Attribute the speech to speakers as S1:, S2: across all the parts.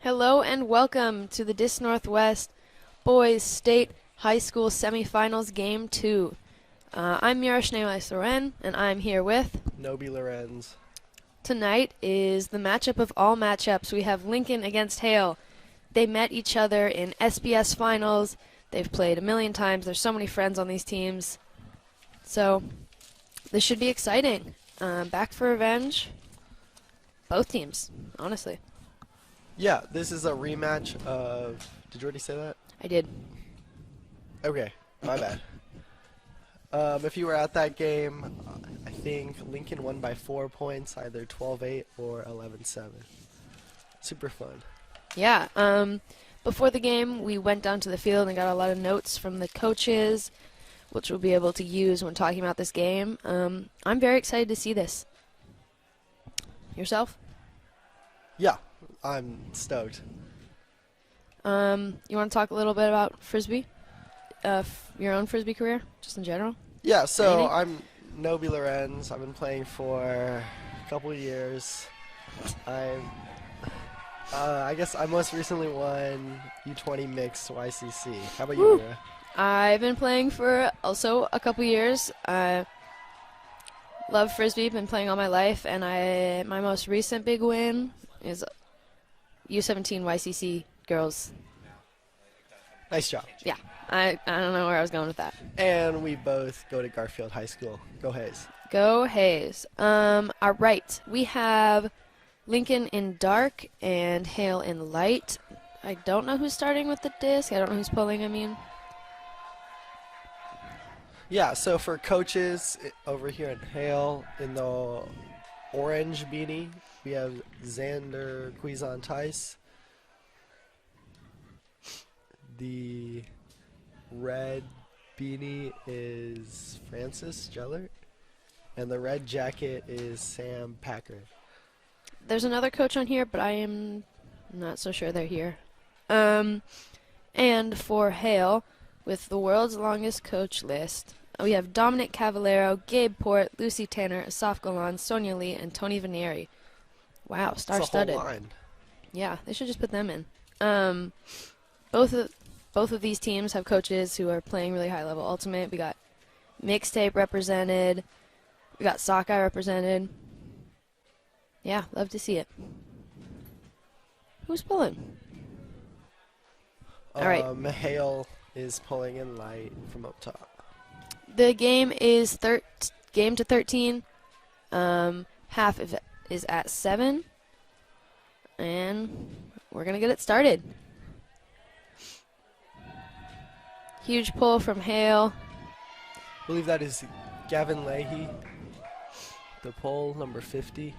S1: Hello and welcome to the Dis Northwest Boys State High School Semifinals Game 2. I'm Mirosh Loren, and I'm here with...
S2: Nobi Lorenz.
S1: Tonight is the matchup of all matchups. We have Lincoln against Hale. They met each other in SBS Finals. They've played a million times. There's so many friends on these teams. So, this should be exciting. Back for revenge. Both teams, honestly.
S2: Yeah, this is a rematch of... Did you already say that?
S1: I did.
S2: Okay, my bad. If you were at that game, I think Lincoln won by 4 points, either 12-8 or 11-7. Super fun.
S1: Yeah, before the game, we went down to the field and got a lot of notes from the coaches, which we'll be able to use when talking about this game. I'm very excited to see this. Yourself?
S2: Yeah, I'm stoked.
S1: You want to talk a little bit about Frisbee? Your own Frisbee career, just in general?
S2: Yeah, so
S1: Anything?
S2: I'm Nobi Lorenz. I've been playing for a couple of years. I guess I most recently won U20 Mixed YCC. How about
S1: Woo.
S2: you, Mira?
S1: I've been playing for also a couple years. I love Frisbee, been playing all my life, and my most recent big win is U17 YCC girls.
S2: Nice job.
S1: Yeah, I don't know where I was going with that.
S2: And we both go to Garfield High School. Go Hayes.
S1: Go Hayes. All right, we have Lincoln in dark and Hale in light. I don't know who's starting with the disc. I don't know who's pulling, I mean.
S2: Yeah, so for coaches over here at Hale, in the orange beanie, we have Xander Cuizon-Tice. The red beanie is Francis Gellert. And the red jacket is Sam Packard.
S1: There's another coach on here, but I am not so sure they're here. And for Hale, with the world's longest coach list, we have Dominic Cavallero, Gabe Port, Lucy Tanner, Asaf Galan, Sonia Lee, and Tony Vanieri. Wow, star-studded.
S2: It's a whole line.
S1: Yeah, they should just put them in. Both of these teams have coaches who are playing really high-level ultimate. We got Mixtape represented. We got Sockeye represented. Yeah, love to see it. Who's pulling? All right.
S2: Hale is pulling in light from up top.
S1: The game is game to 13. Half of it is at 7. And we're going to get it started. Huge pull from Hale.
S2: I believe that is Gavin Leahy, the pull, number 50.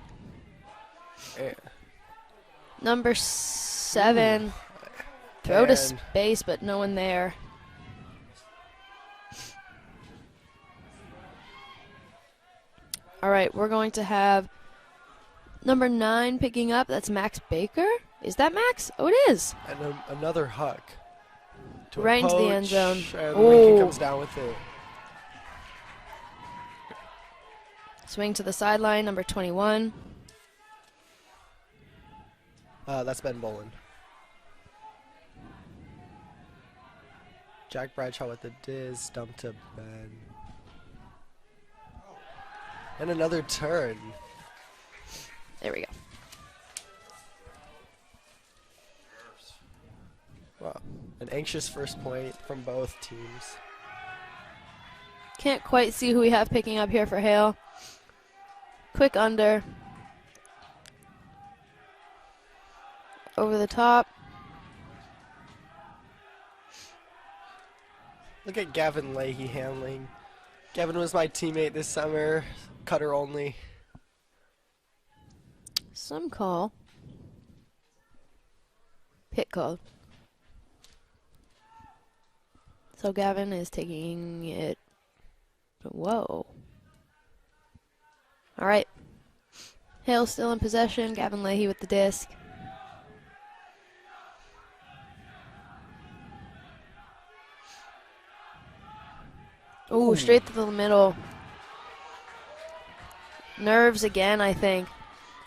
S1: Number 7. Throw to space, but no one there. All right, we're going to have number 9 picking up. That's Max Baker. Is that Max? Oh, it is.
S2: And another huck.
S1: Right into the end zone.
S2: And Lincoln comes down with it.
S1: Swing to the sideline, number 21.
S2: That's Ben Bolin. Jack Bradshaw with the diz, dump to Ben. And another turn.
S1: There we go.
S2: Wow. An anxious first point from both teams.
S1: Can't quite see who we have picking up here for Hale. Quick under. Over the top.
S2: Look at Gavin Leahy handling. Gavin was my teammate this summer. Cutter only.
S1: Some call. Hit call. So Gavin is taking it. Whoa. All right. Hale still in possession. Gavin Leahy with the disc. Ooh, straight to the middle. Nerves again, I think.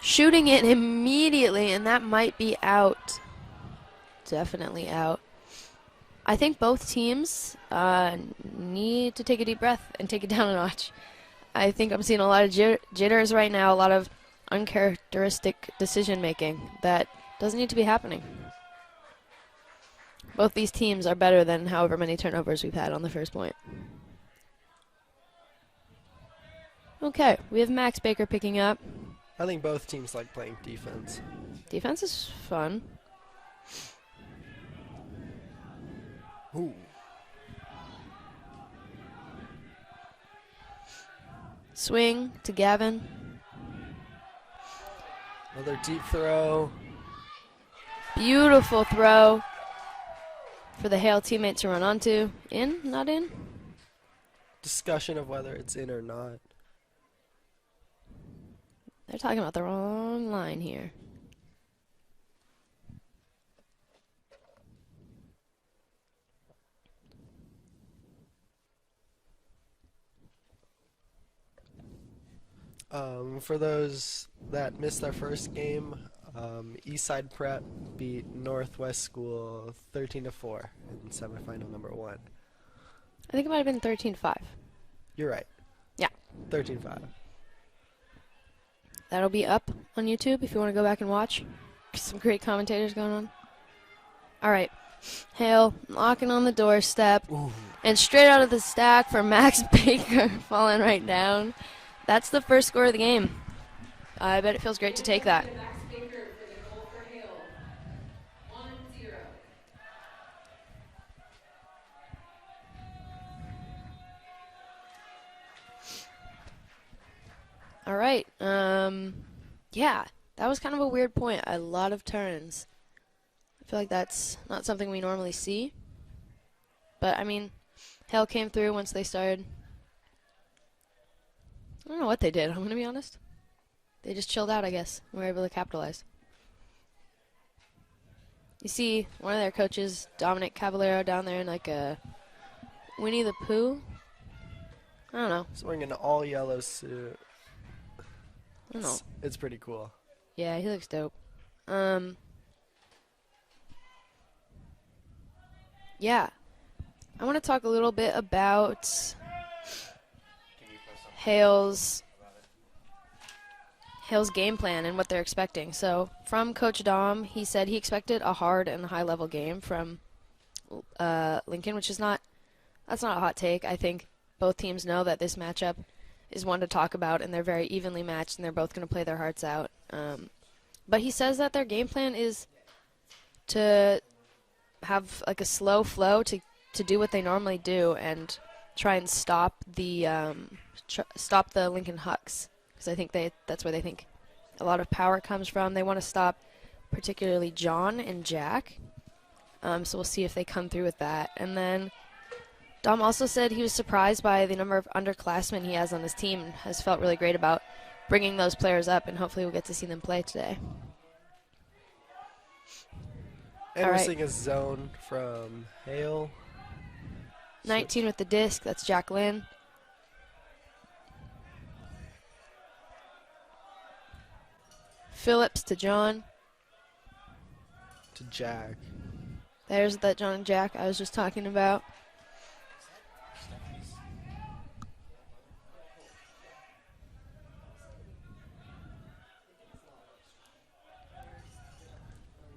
S1: Shooting it immediately, and that might be out. definitely out. I think both teams need to take a deep breath and take it down a notch. I think I'm seeing a lot of jitters right now, a lot of uncharacteristic decision making that doesn't need to be happening. Both these teams are better than however many turnovers we've had on the first point. Okay, we have Max Baker picking up.
S2: I think both teams like playing defense.
S1: Defense is fun.
S2: Ooh.
S1: Swing to Gavin.
S2: Another deep throw.
S1: Beautiful throw for the Hale teammate to run onto. In? Not in?
S2: Discussion of whether it's in or not.
S1: They're talking about the wrong line here.
S2: For those that missed their first game, Eastside Prep beat Northwest School 13-4 in semifinal number 1.
S1: I think it might have been 13-5.
S2: You're right.
S1: Yeah.
S2: 13-5.
S1: That'll be up on YouTube if you want to go back and watch. Some great commentators going on. All right. Hale knocking on the doorstep.
S2: Ooh.
S1: And straight out of the stack for Max Baker falling right down. That's the first score of the game. I bet it feels great to take that. All right. Yeah, that was kind of a weird point. A lot of turns. I feel like that's not something we normally see. But, I mean, Hale came through once they started. I don't know what they did, I'm going to be honest. They just chilled out, I guess. We were able to capitalize. You see one of their coaches, Dominic Cavallero, down there in like a Winnie the Pooh. I don't know.
S2: He's wearing an all-yellow suit.
S1: I don't know.
S2: It's pretty cool.
S1: Yeah, he looks dope. Yeah. I want to talk a little bit about Hale's game plan and what they're expecting. So from Coach Dom, he said he expected a hard and high-level game from Lincoln, which is that's not a hot take. I think both teams know that this matchup is one to talk about, and they're very evenly matched, and they're both going to play their hearts out. But he says that their game plan is to have like a slow flow to do what they normally do and try and stop the Lincoln Hucks, because I think that's where they think a lot of power comes from. They want to stop particularly John and Jack. So we'll see if they come through with that. And then Dom also said he was surprised by the number of underclassmen he has on his team and has felt really great about bringing those players up, and hopefully we'll get to see them play today.
S2: And we're seeing a zone from Hale.
S1: 19 with the disc, that's Jacqueline. Phillips to John.
S2: To Jack.
S1: There's that John and Jack I was just talking about.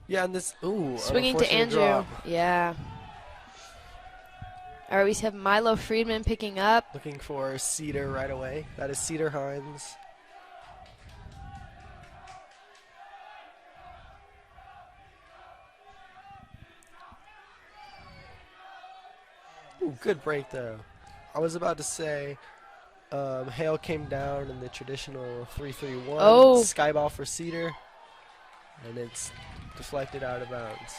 S2: Yeah, and this,
S1: swinging to Andrew.
S2: Drop.
S1: Yeah. All right, we have Milo Friedman picking up.
S2: Looking for Cedar right away. That is Cedar Hines. Ooh, good break though. I was about to say Hale came down in the traditional 3-3-1.
S1: Oh.
S2: Sky ball for Cedar. And it's deflected out of bounds.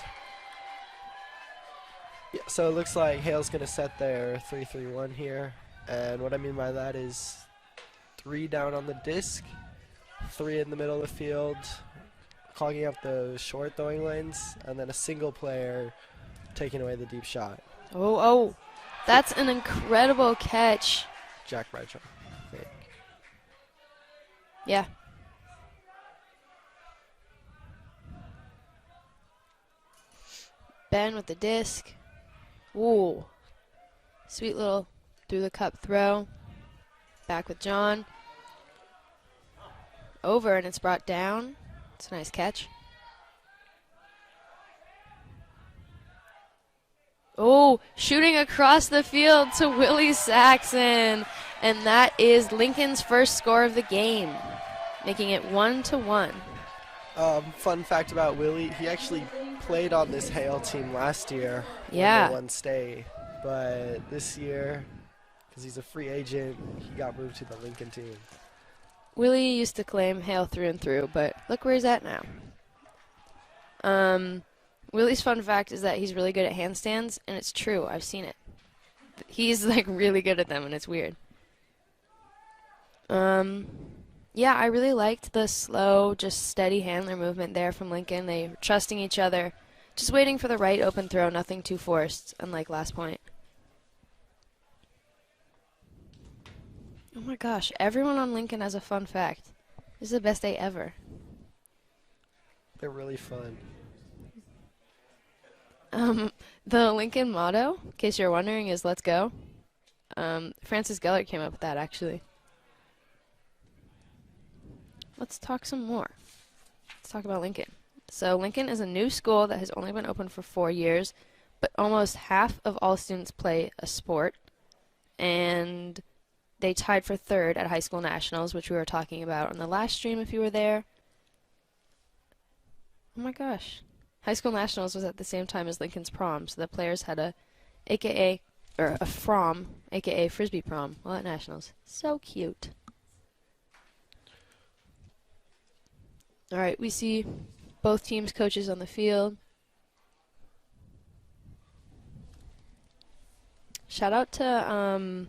S2: Yeah, so it looks like Hale's going to set their 3-3-1 here. And what I mean by that is 3 down on the disc, 3 in the middle of the field, clogging up the short throwing lanes, and then a single player taking away the deep shot.
S1: Oh. That's an incredible catch.
S2: Jack Bradshaw, I think.
S1: Yeah. Ben with the disc. Ooh. Sweet little through the cup throw. Back with John. Over, and it's brought down. It's a nice catch. Oh, shooting across the field to Willie Saxon. And that is Lincoln's first score of the game, making it 1-1.
S2: Fun fact about Willie, he actually played on this Hale team last year.
S1: Yeah.
S2: When they won state. But this year, because he's a free agent, he got moved to the Lincoln team.
S1: Willie used to claim Hale through and through, but look where he's at now. Willie's fun fact is that he's really good at handstands, and it's true. I've seen it. He's like really good at them, and it's weird. Yeah, I really liked the slow, just steady handler movement there from Lincoln. They were trusting each other, just waiting for the right open throw, nothing too forced, unlike last point. Oh my gosh, everyone on Lincoln has a fun fact. This is the best day ever.
S2: They're really fun.
S1: The Lincoln motto, in case you're wondering, is "Let's go." Francis Gellert came up with that, actually. Let's talk some more. Let's talk about Lincoln. So Lincoln is a new school that has only been open for 4 years, but almost half of all students play a sport, and they tied for 3rd at high school nationals, which we were talking about on the last stream if you were there. Oh my gosh. High school nationals was at the same time as Lincoln's prom, so the players had a prom, aka frisbee prom, while at nationals. So cute. All right, we see both teams' coaches on the field. Shout out to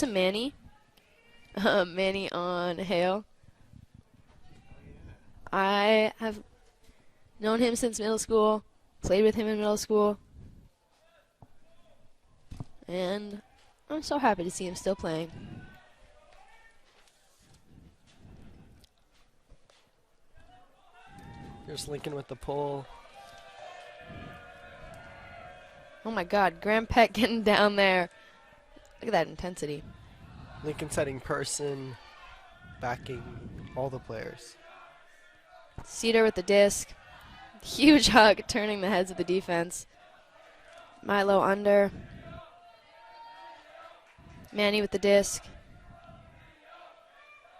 S1: Manny. Manny on Hale. I have known him since middle school, played with him in middle school, and I'm so happy to see him still playing.
S2: Here's Lincoln with the pull.
S1: Oh my God, Graham Peck getting down there. Look at that intensity.
S2: Lincoln setting person, backing all the players.
S1: Cedar with the disc. Huge hug, turning the heads of the defense. Milo under. Manny with the disc.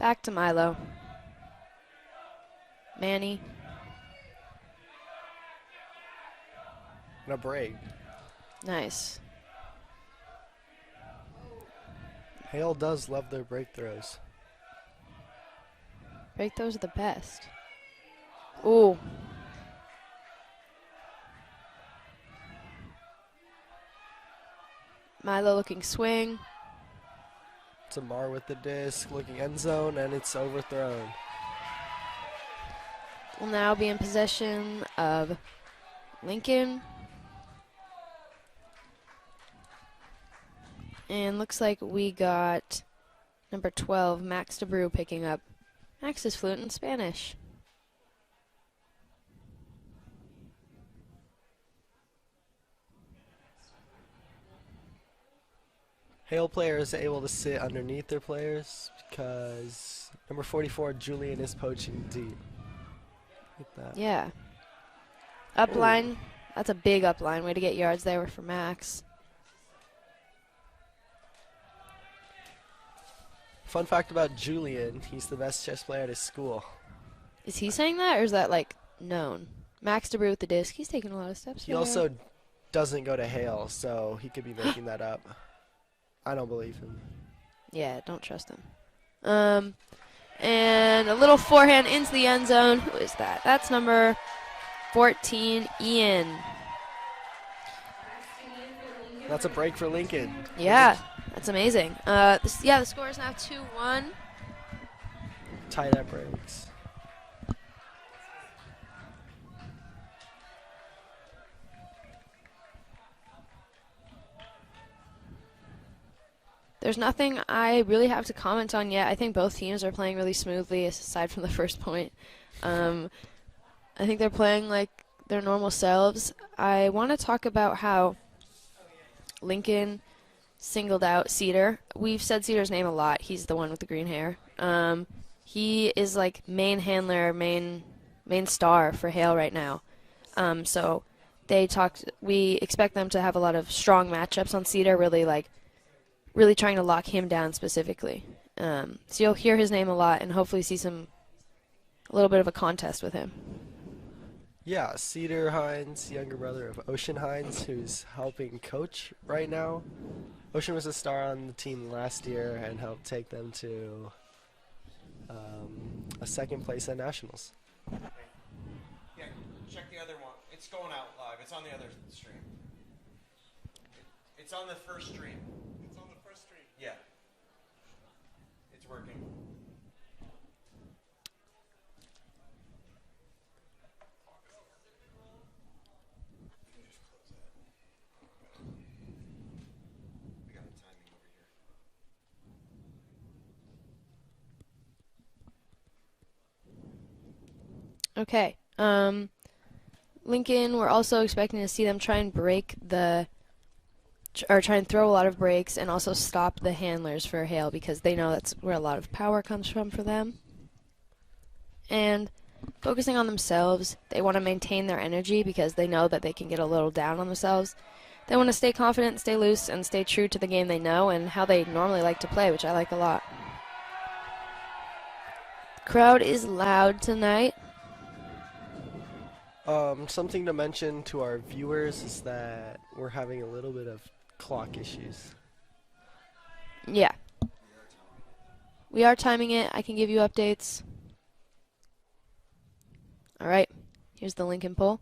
S1: Back to Milo. Manny.
S2: And a break.
S1: Nice.
S2: Hale does love their break throws.
S1: Break those are the best. Ooh. Milo looking swing.
S2: Tamar with the disc, looking end zone, and it's overthrown.
S1: Will now be in possession of Lincoln. And looks like we got number 12, Max DeBrew, picking up. Max is fluent in Spanish.
S2: Hale players are able to sit underneath their players because number 44, Julian, is poaching deep. Look at that.
S1: Yeah. Upline. That's a big upline. Way to get yards there for Max.
S2: Fun fact about Julian, he's the best chess player at his school.
S1: Is he saying that, or is that, like, known? Max DeBrew with the disc. He's taking a lot of steps
S2: He
S1: there.
S2: also doesn't go to Hale, so he could be making that up. I don't believe him.
S1: Yeah, don't trust him. And a little forehand into the end zone. Who is that? That's number 14, Ian.
S2: That's a break for Lincoln.
S1: Yeah, that's amazing. The score is now 2-1.
S2: Tied at breaks.
S1: There's nothing I really have to comment on yet. I think both teams are playing really smoothly, aside from the first point. I think they're playing like their normal selves, I want to talk about how Lincoln singled out Cedar. We've said Cedar's name a lot. He's the one with the green hair. He is like main handler, main star for Hale right now. So they talked. We expect them to have a lot of strong matchups on Cedar, really trying to lock him down specifically. So you'll hear his name a lot and hopefully see a little bit of a contest with him.
S2: Yeah, Cedar Hines, younger brother of Ocean Hines, who's helping coach right now. Ocean was a star on the team last year and helped take them to a second place at Nationals.
S3: Yeah, check the other one. It's going out live. It's on the other stream. It's on the first stream. It's on the first stream? Yeah. It's working. We got the timing over here.
S1: Okay. Lincoln, we're also expecting to see them try and try and throw a lot of breaks and also stop the handlers for Hale because they know that's where a lot of power comes from for them. And focusing on themselves, they want to maintain their energy because they know that they can get a little down on themselves. They want to stay confident, stay loose, and stay true to the game they know and how they normally like to play, which I like a lot. Crowd is loud tonight.
S2: Something to mention to our viewers is that we're having a little bit of clock issues.
S1: Yeah. We are timing it. I can give you updates. All right. Here's the Lincoln poll.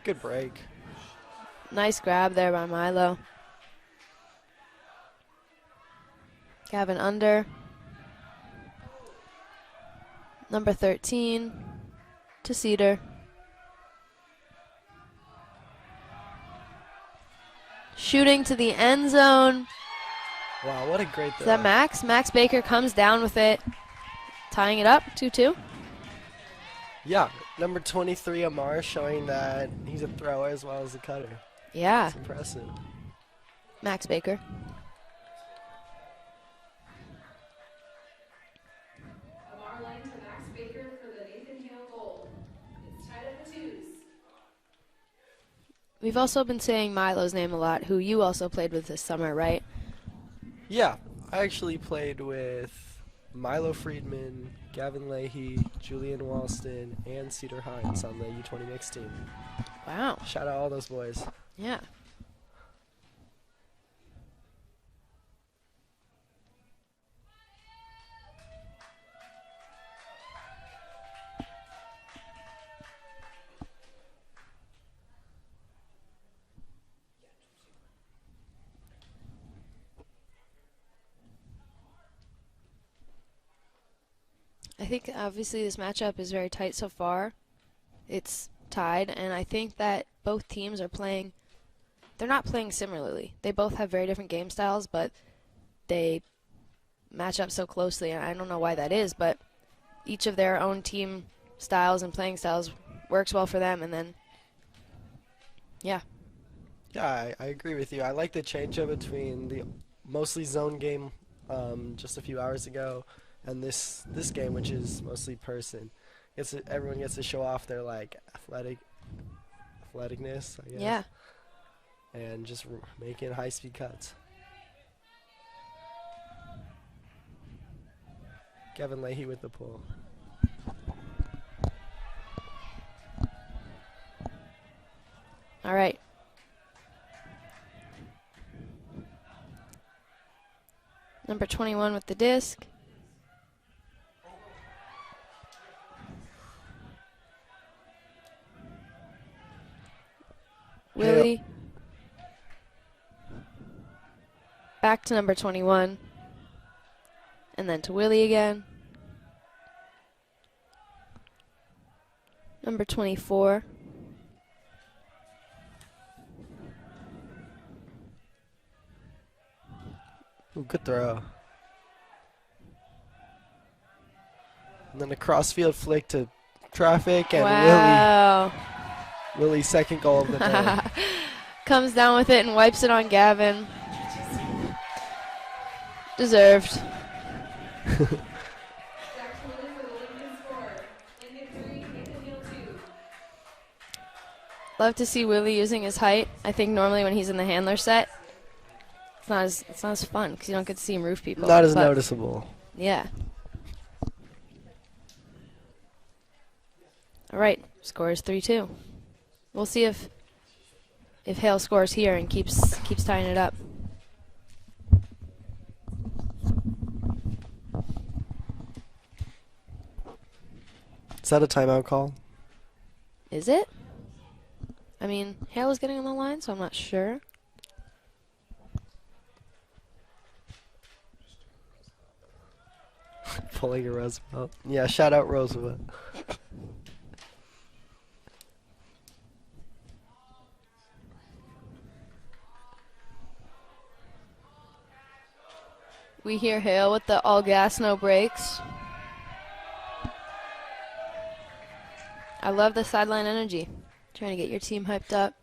S2: Good break.
S1: Nice grab there by Milo. Gavin under. Number 13 to Cedar. Shooting to the end zone.
S2: Wow, what a great throw.
S1: Is that Max? Max Baker comes down with it, tying it up 2-2.
S2: Yeah, number 23 Amar showing that he's a thrower as well as a cutter.
S1: Yeah.
S2: That's impressive.
S1: Max Baker.
S4: Amar Lane to Max Baker for the Nathan Hale goal. It's tied at the twos.
S1: We've also been saying Milo's name a lot, who you also played with this summer, right?
S2: Yeah, I actually played with Milo Friedman, Gavin Leahy, Julian Walston, and Cedar Hines on the U20 mixed team.
S1: Wow.
S2: Shout out all those boys.
S1: Yeah. I think obviously this matchup is very tight so far. It's tied, and I think that both teams are playing. They're not playing similarly. They both have very different game styles, but they match up so closely, and I don't know why that is, but each of their own team styles and playing styles works well for them, and then, yeah.
S2: Yeah, I agree with you. I like the change-up between the mostly zone game just a few hours ago and this game, which is mostly person. Everyone gets to show off their like athleticness, I guess.
S1: Yeah.
S2: And just making high-speed cuts. Gavin Leahy with the pull.
S1: All right. Number 21 with the disc. Willie. Back to number 21. And then to Willie again. Number 24.
S2: Ooh, good throw. And then a crossfield flick to traffic, and
S1: Wow.
S2: Willie's second goal of the day.
S1: Comes down with it and wipes it on Gavin. Deserved.
S4: Back to Willie for the Lincoln score. Lincoln 3, Nathan Hale 2.
S1: Love to see Willie using his height. I think normally when he's in the handler set, it's not as fun because you don't get to see him roof people.
S2: Not as
S1: But,
S2: noticeable.
S1: Yeah. All right, score is 3-2. We'll see if Hale scores here and keeps tying it up.
S2: Is that a timeout call?
S1: Is it? I mean, Hale is getting on the line, so I'm not sure.
S2: Pulling a Roosevelt. Yeah, shout out Roosevelt.
S1: We hear Hale with the all gas, no brakes. I love the sideline energy. Trying to get your team hyped up.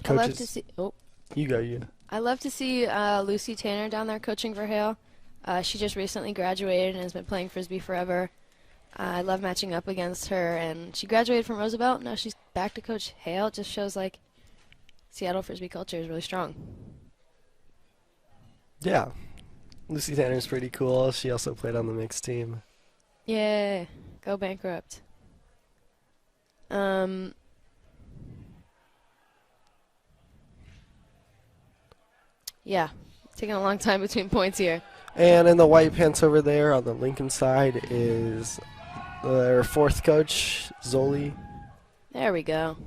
S1: I love to see. Oh.
S2: You go, you.
S1: I love to see Lucy Tanner down there coaching for Hale. She just recently graduated and has been playing Frisbee forever. I love matching up against her, and she graduated from Roosevelt. Now she's back to coach Hale. It just shows like Seattle Frisbee culture is really strong.
S2: Yeah. Lucy Tanner's pretty cool. She also played on the mixed team.
S1: Yeah, go bankrupt. Yeah, taking a long time between points here.
S2: And in the white pants over there on the Lincoln side is their fourth coach, Zoli.
S1: There we go.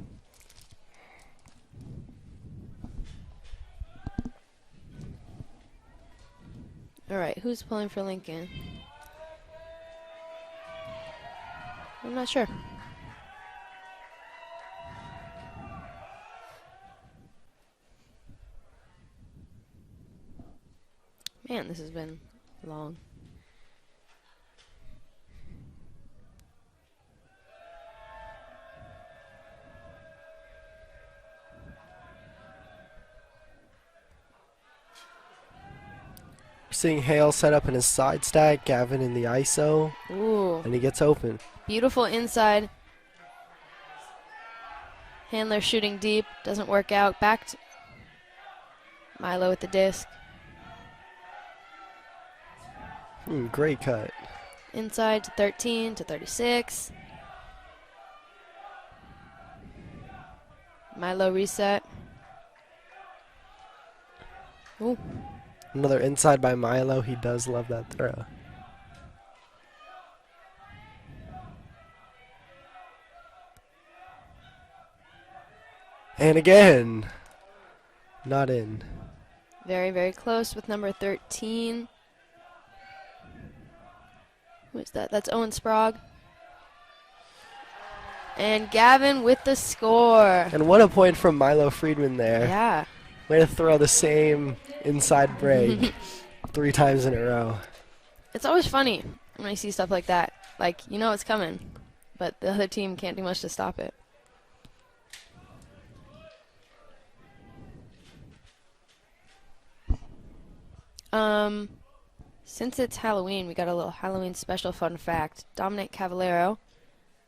S1: All right, who's pulling for Lincoln? I'm not sure. Man, this has been long.
S2: Seeing Hale set up in his side stack, Gavin in the ISO,
S1: Ooh,
S2: and he gets open.
S1: beautiful inside. Handler shooting deep, doesn't work out. Back to Milo with the disc.
S2: Great cut.
S1: Inside to 13 to 36. Milo reset. Ooh.
S2: Another inside by Milo. He does love that throw. And again, not in.
S1: Very, very close with number 13. Who is that? That's Owen Sprague. And Gavin with the score.
S2: And what a point from Milo Friedman there.
S1: Yeah.
S2: Way to throw the same inside break 3 times in a row.
S1: It's always funny when I see stuff like that. Like, you know it's coming, but the other team can't do much to stop it. Since it's Halloween, we got a little Halloween special fun fact. Dominic Cavallero,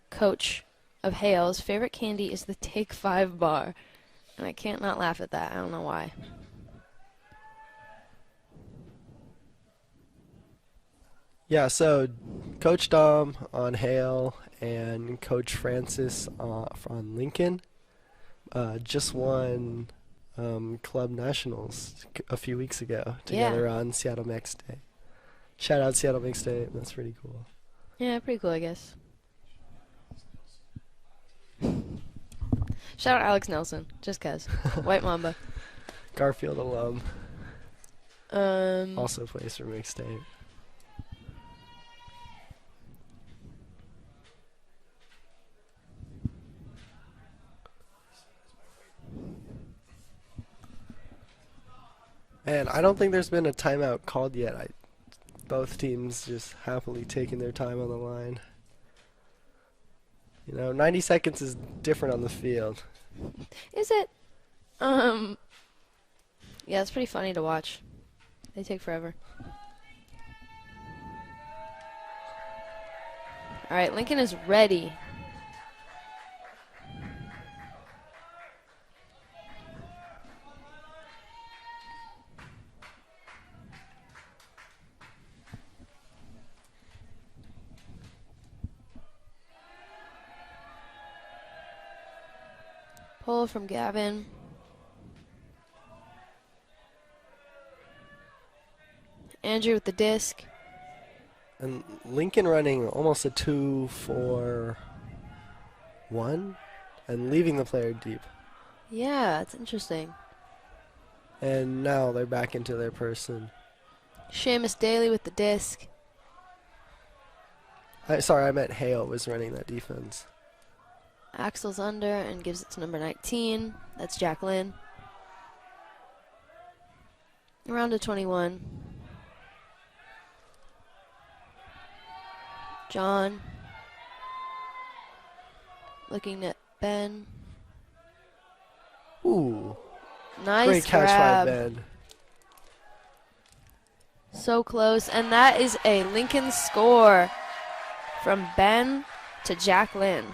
S1: coach of Hale's, favorite candy is the Take 5 bar. And I can't not laugh at that. I don't know why.
S2: Yeah, so Coach Dom on Hale and Coach Francis on Lincoln just won Club Nationals a few weeks ago together on Seattle Mix Day. Shout out Seattle Mix Day. That's pretty cool.
S1: Yeah, pretty cool, I guess. Shout out Alex Nelson, just 'cause. White Mamba.
S2: Garfield alum. Also plays for Mixed State. And I don't think there's been a timeout called yet. Both teams just happily taking their time on the line. 90 seconds is different on the field.
S1: Is it? Yeah, it's pretty funny to watch. They take forever. All right, Lincoln is ready. Pull from Gavin. Andrew with the disc.
S2: And Lincoln running almost a 2-4-1 and leaving the player deep.
S1: Yeah, it's interesting.
S2: And now they're back into their person.
S1: Seamus Daly with the disc.
S2: Sorry, I meant Hale was running that defense.
S1: Axel's under and gives it to number 19. That's Jacqueline. Around to 21. John. Looking at Ben.
S2: Ooh.
S1: Nice
S2: Great catch
S1: grab.
S2: by Ben.
S1: So close. And that is a Lincoln score from Ben to Jacqueline.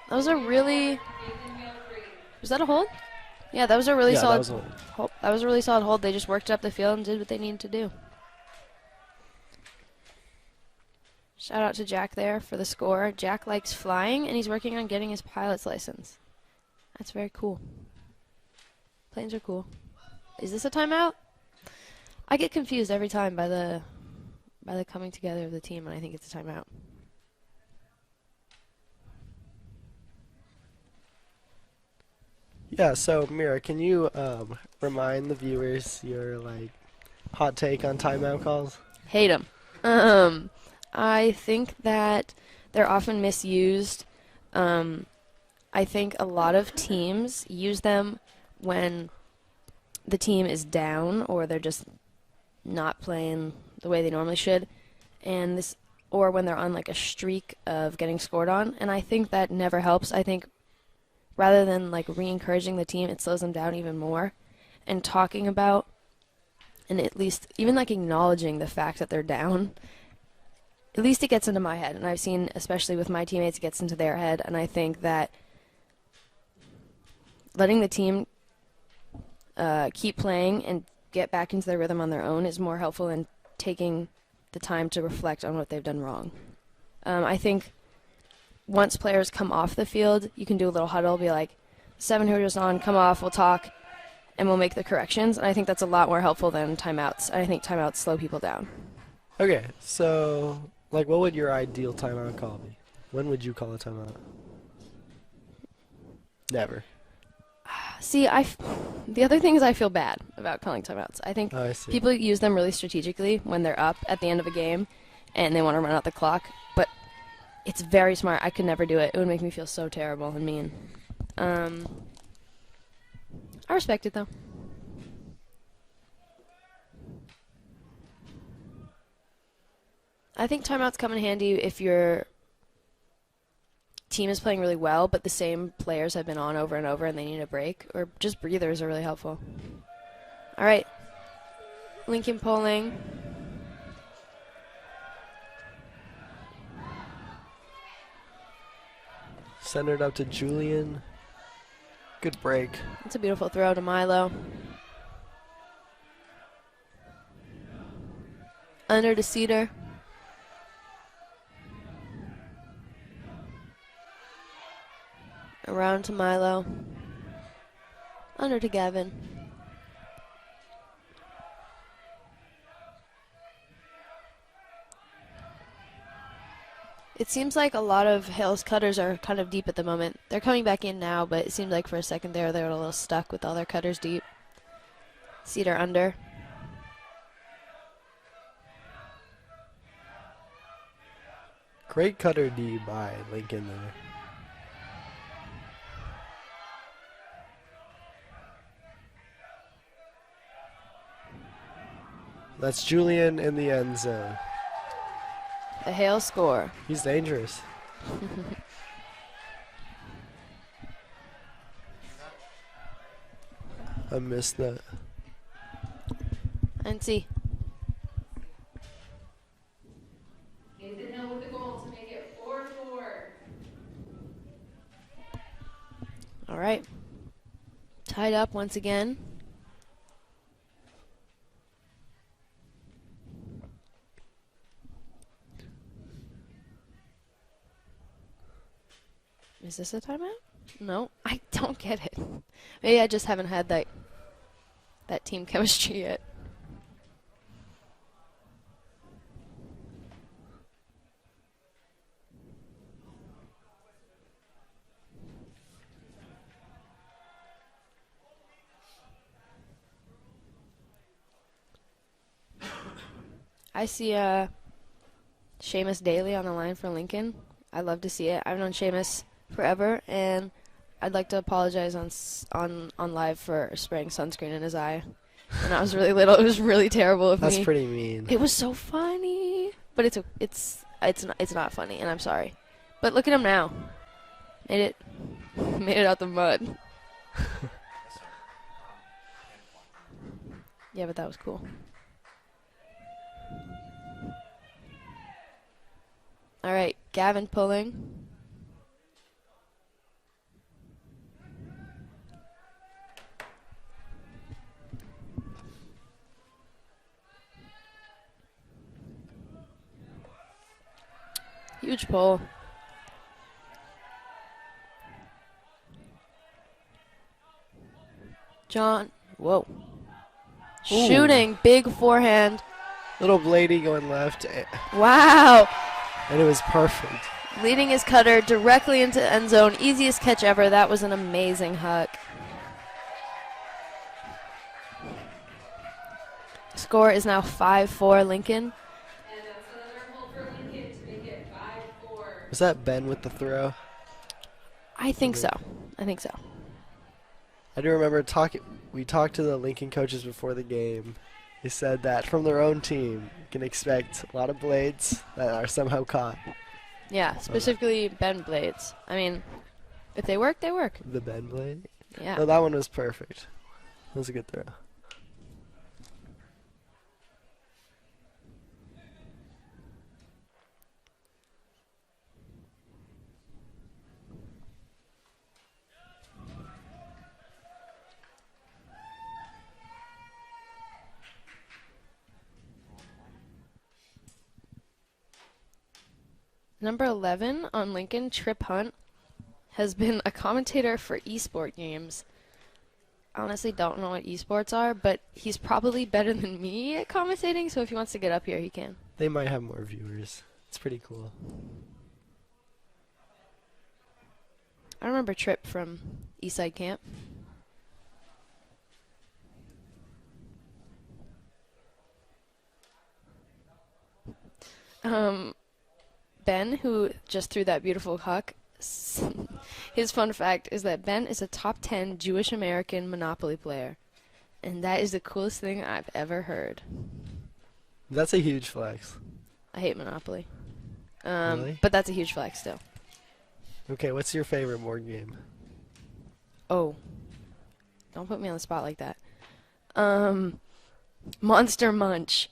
S1: That was a really... Was that a hold? Yeah, that was a really solid hold. That was a really solid hold. They just worked up the field and did what they needed to do. Shout out to Jack there for the score. Jack likes flying, and he's working on getting his pilot's license. That's very cool. Planes are cool. Is this a timeout? I get confused every time by the coming together of the team, and I think it's a timeout.
S2: Yeah, so Mira, can you remind the viewers your hot take on timeout calls?
S1: Hate them. I think that they're often misused. I think a lot of teams use them when the team is down or they're just not playing the way they normally should, or when they're on a streak of getting scored on. And I think that never helps. I think rather than re-encouraging the team, it slows them down even more. And talking about, and at least even acknowledging the fact that they're down, at least it gets into my head. And I've seen, especially with my teammates, it gets into their head. And I think that letting the team keep playing and get back into their rhythm on their own is more helpful than taking the time to reflect on what they've done wrong. I think once players come off the field, you can do a little huddle, be like, 7 who are just on, come off, we'll talk, and we'll make the corrections. And I think that's a lot more helpful than timeouts. I think timeouts slow people down.
S2: Okay, so what would your ideal timeout call be? When would you call a timeout? Never.
S1: See, the other thing is I feel bad about calling timeouts. I think
S2: I see.
S1: people use them really strategically when they're up at the end of a game and they want to run out the clock, but it's very smart. I could never do it. It would make me feel so terrible and mean. I respect it, though. I think timeouts come in handy if your team is playing really well, but the same players have been on over and over and they need a break, or just breathers are really helpful. All right. Lincoln polling.
S2: Send it up to Julian. Good break.
S1: It's a beautiful throw to Milo. Under to Cedar. Around to Milo. Under to Gavin. It seems like a lot of Hale's cutters are kind of deep at the moment. They're coming back in now, but it seemed like for a second there they were a little stuck with all their cutters deep. Cedar under.
S2: Great cutter D by Lincoln there. That's Julian in the end zone.
S1: The Hale score.
S2: He's dangerous. I missed that.
S1: And see.
S4: Nathan Hale with the goal to make it 4-4.
S1: All right. Tied up once again. Is this a timeout? No, I don't get it. Maybe I just haven't had that team chemistry yet. I see Seamus Daly on the line for Lincoln. I'd love to see it. I've known Seamus forever, and I'd like to apologize on live for spraying sunscreen in his eye. When I was really little, it was really terrible of me.
S2: That's pretty mean.
S1: It was so funny, but it's not funny, and I'm sorry. But look at him now. Made it out the mud. Yeah, but that was cool. All right, Gavin pulling. Huge pull. John, whoa.
S2: Ooh.
S1: Shooting, big forehand.
S2: Little bladey going left,
S1: Wow.
S2: and it was perfect.
S1: Leading his cutter directly into the end zone. Easiest catch ever. That was an amazing huck. Score is now 5-4 Lincoln.
S4: And that's another hold for Lincoln to make it 5-4.
S2: Was that Ben with the throw?
S1: I think so. I think so.
S2: I do remember we talked to the Lincoln coaches before the game. They said that from their own team, you can expect a lot of blades that are somehow caught.
S1: Yeah, specifically bend blades. I mean, if they work, they work.
S2: The Ben blade?
S1: Yeah.
S2: No, that one was perfect. That was a good throw.
S1: Number 11 on Lincoln, Trip Hunt, has been a commentator for esport games. I honestly don't know what esports are, but he's probably better than me at commentating, so if he wants to get up here, he can.
S2: They might have more viewers. It's pretty cool.
S1: I remember Trip from Eastside Camp. Ben, who just threw that beautiful huck, his fun fact is that Ben is a top 10 Jewish American Monopoly player. And that is the coolest thing I've ever heard.
S2: That's a huge flex.
S1: I hate Monopoly.
S2: Really?
S1: But that's a huge flex still.
S2: Okay, what's your favorite board game?
S1: Oh. Don't put me on the spot like that. Monster Munch.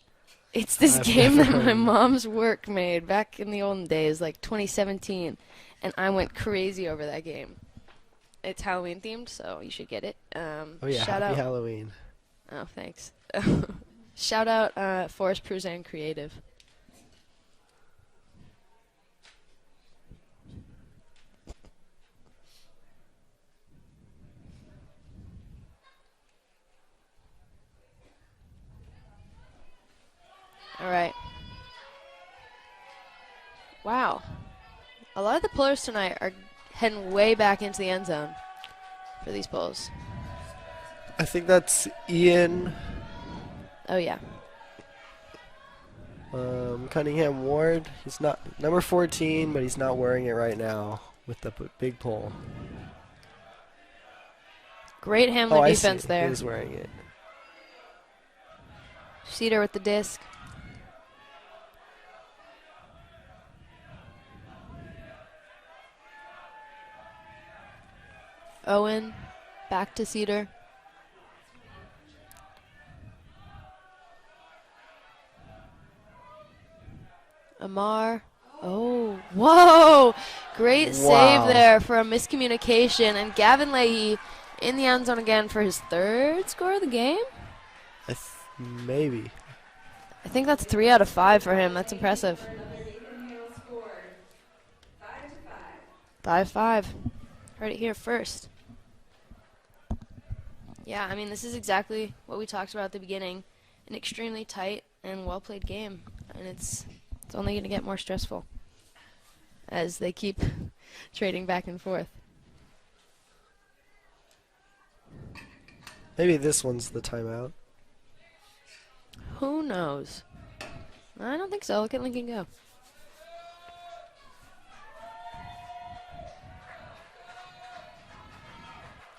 S1: It's this
S2: I've
S1: game
S2: never
S1: that my
S2: heard of it.
S1: mom's work made back in the olden days, like 2017, and I went crazy over that game. It's Halloween themed, so you should get it.
S2: Oh yeah,
S1: shout
S2: Happy
S1: out.
S2: Halloween.
S1: Oh, thanks. Shout out Forrest Pruzan Creative. All right. Wow. A lot of the pullers tonight are heading way back into the end zone for these pulls.
S2: I think that's Ian
S1: Oh, yeah.
S2: Cunningham Ward. He's not number 14, but he's not wearing it right now with the big pull.
S1: Great handler
S2: I
S1: defense
S2: see.
S1: there.
S2: He is wearing it.
S1: Cedar with the disc. Owen back to Cedar. Amar. Oh, whoa! Great
S2: Wow.
S1: save there for a miscommunication. And Gavin Leahy in the end zone again for his third score of the game.
S2: Maybe.
S1: I think that's 3 out of 5 for him. That's impressive.
S4: For another Nathan Hale scored 5-5.
S1: 5-5. Heard it here first. Yeah, I mean, this is exactly what we talked about at the beginning. An extremely tight and well-played game. And it's only going to get more stressful as they keep trading back and forth.
S2: Maybe this one's the timeout.
S1: Who knows? I don't think so. Look at Lincoln go.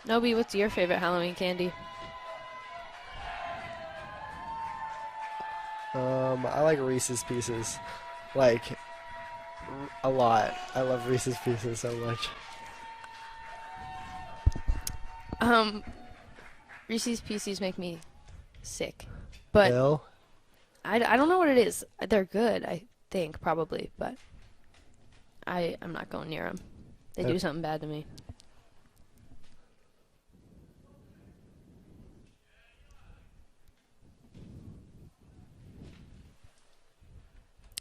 S1: Nobi, what's your favorite Halloween candy?
S2: I like Reese's Pieces. Like, a lot. I love Reese's Pieces so much.
S1: Reese's Pieces make me sick. But
S2: Bill?
S1: I don't know what it is. They're good, I think, probably, but I'm not going near them. They do something bad to me.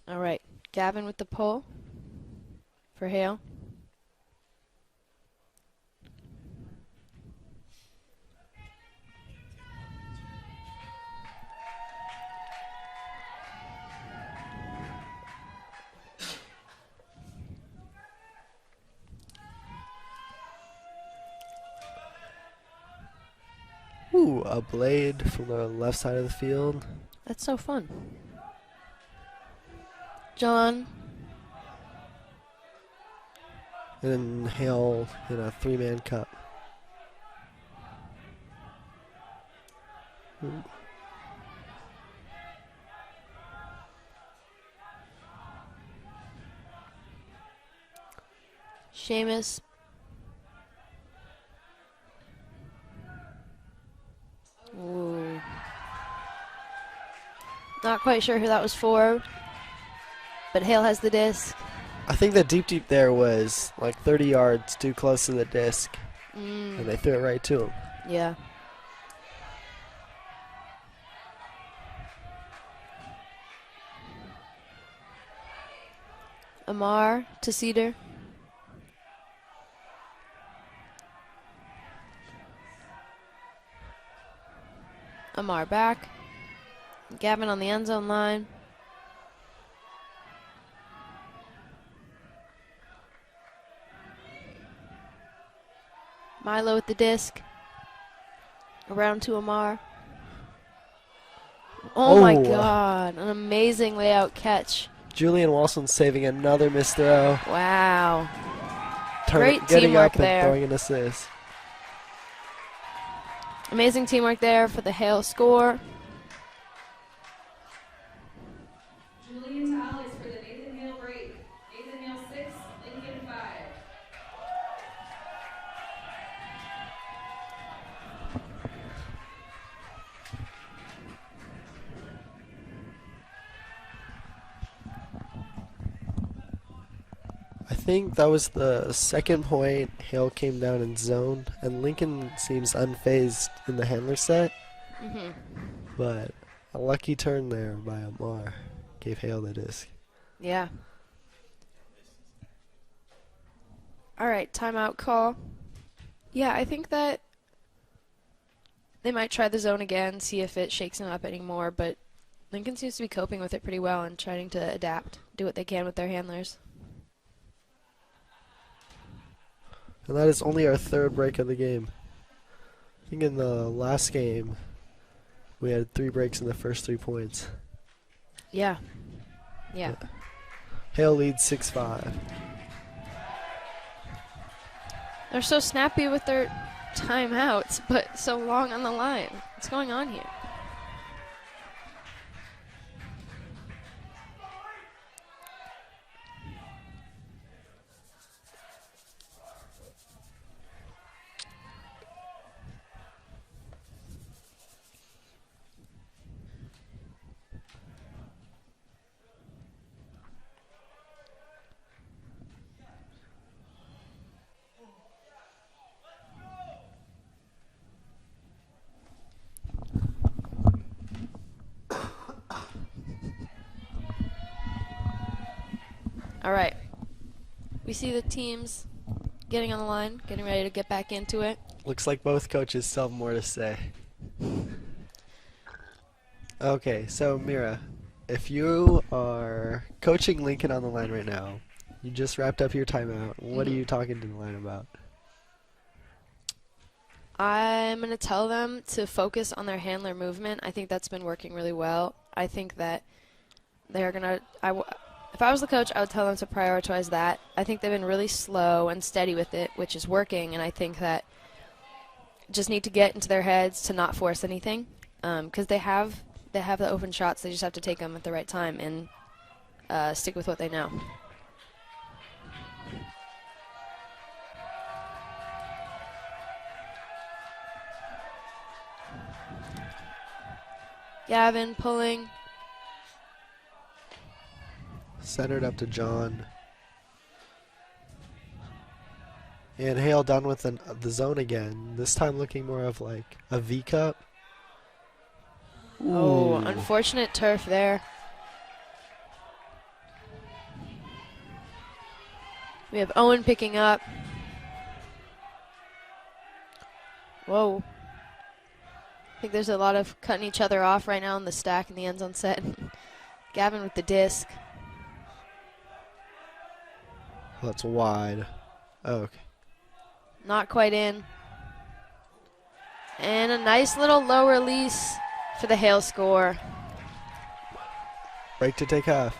S1: All right, Gavin with the pull for Hale.
S2: Ooh, a blade from the left side of the field.
S1: That's so fun. John.
S2: And then Hale in a 3-man cup. Ooh.
S1: Seamus. Ooh. Not quite sure who that was for, but Hale has the disc.
S2: I think the deep there was like 30 yards too close to the disc, and they threw it right to him.
S1: Yeah. Amar to Cedar. Amar back. Gavin on the end zone line. Milo with the disc. Around to Amar. Oh my God, an amazing layout catch.
S2: Julian Wilson saving another missed throw.
S1: Wow. Great
S2: Getting
S1: teamwork
S2: up and
S1: there.
S2: throwing an assist.
S1: Amazing teamwork there for the Hale score.
S4: Julian Tallis for the Nathan Hale break. Nathan Hale 6, Lincoln 5.
S2: I think that was the second point. Hale came down in zone, and Lincoln seems unfazed in the handler set. But a lucky turn there by Amar gave Hale the disc.
S1: Yeah. All right, timeout call. Yeah, I think that they might try the zone again, see if it shakes them up anymore, but Lincoln seems to be coping with it pretty well and trying to adapt, do what they can with their handlers.
S2: And that is only our third break of the game. I think in the last game, we had 3 breaks in the first 3 points.
S1: Yeah. Yeah.
S2: Hale leads 6-5.
S1: They're so snappy with their timeouts, but so long on the line. What's going on here? All right. We see the teams getting on the line, getting ready to get back into it.
S2: Looks like both coaches still have more to say. Okay, so Mira, if you are coaching Lincoln on the line right now, you just wrapped up your timeout, what are you talking to the line about?
S1: I'm going to tell them to focus on their handler movement. I think that's been working really well. I think that they're going to, if I was the coach, I would tell them to prioritize that. I think they've been really slow and steady with it, which is working, and I think that just need to get into their heads to not force anything, because they have the open shots. They just have to take them at the right time and stick with what they know. Gavin pulling.
S2: Centered up to John. And Hale done with the zone again. This time looking more of like a V cup.
S1: Oh,
S2: Ooh.
S1: unfortunate turf there. We have Owen picking up. Whoa. I think there's a lot of cutting each other off right now in the stack in the end zone set. Gavin with the disc.
S2: That's wide. Oh, okay.
S1: Not quite in. And a nice little low release for the Hale score.
S2: Break to take half.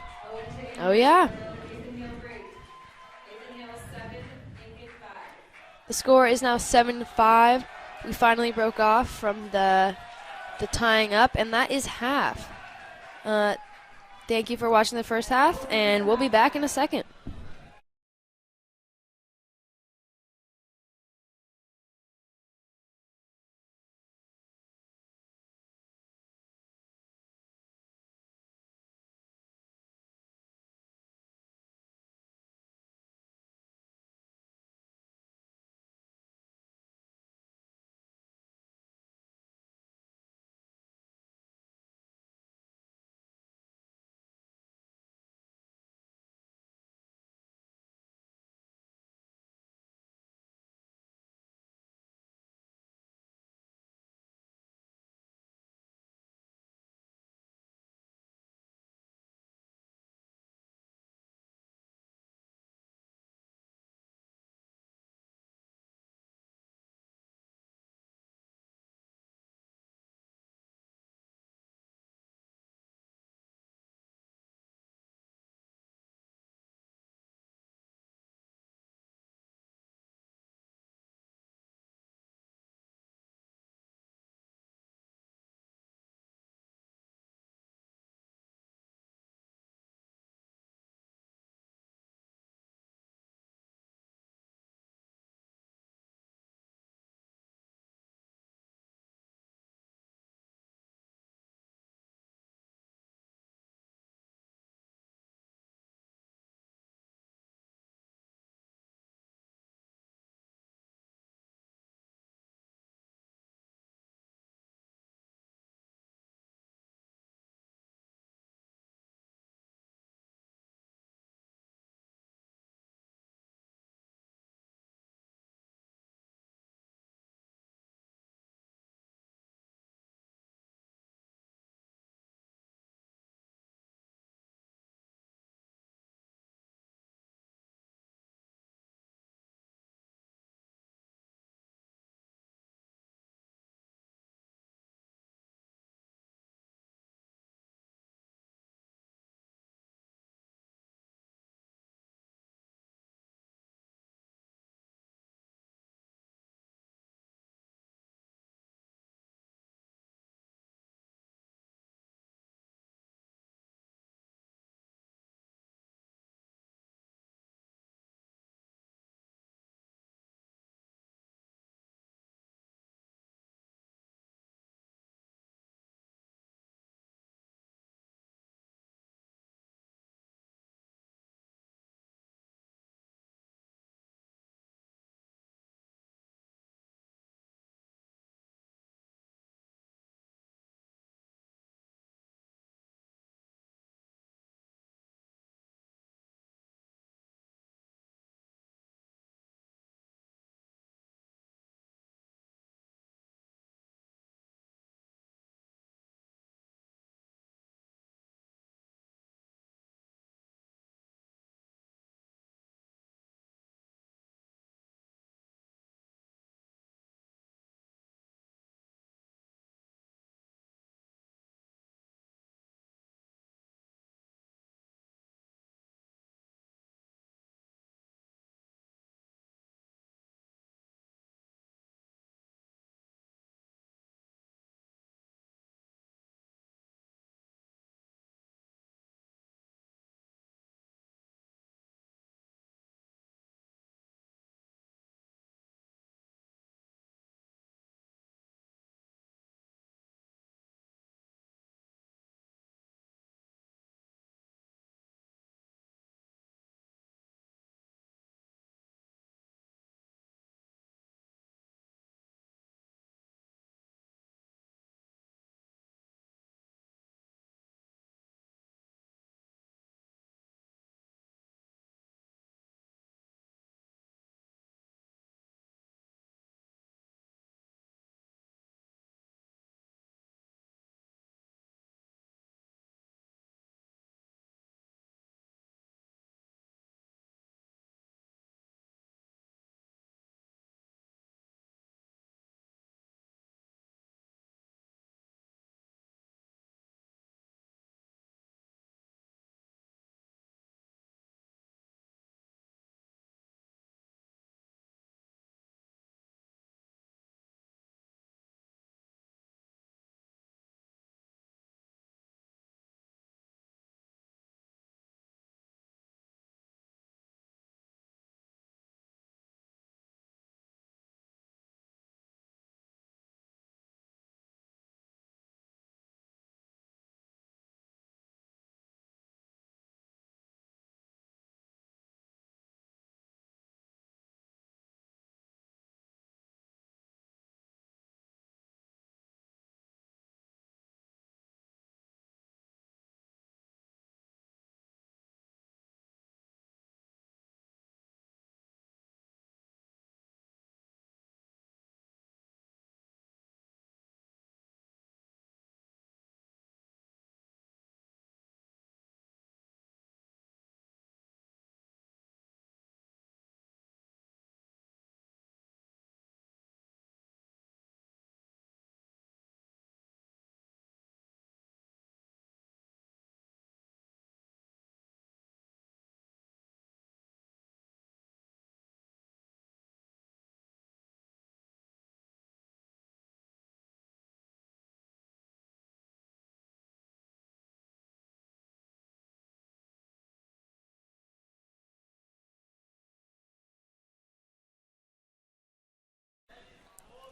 S1: Oh, yeah.
S4: Nathan Hale break. Nathan Hale 7, Lincoln 5.
S1: The score is now 7-5. We finally broke off from the tying up, and that is half. Thank you for watching the first half, and we'll be back in a second.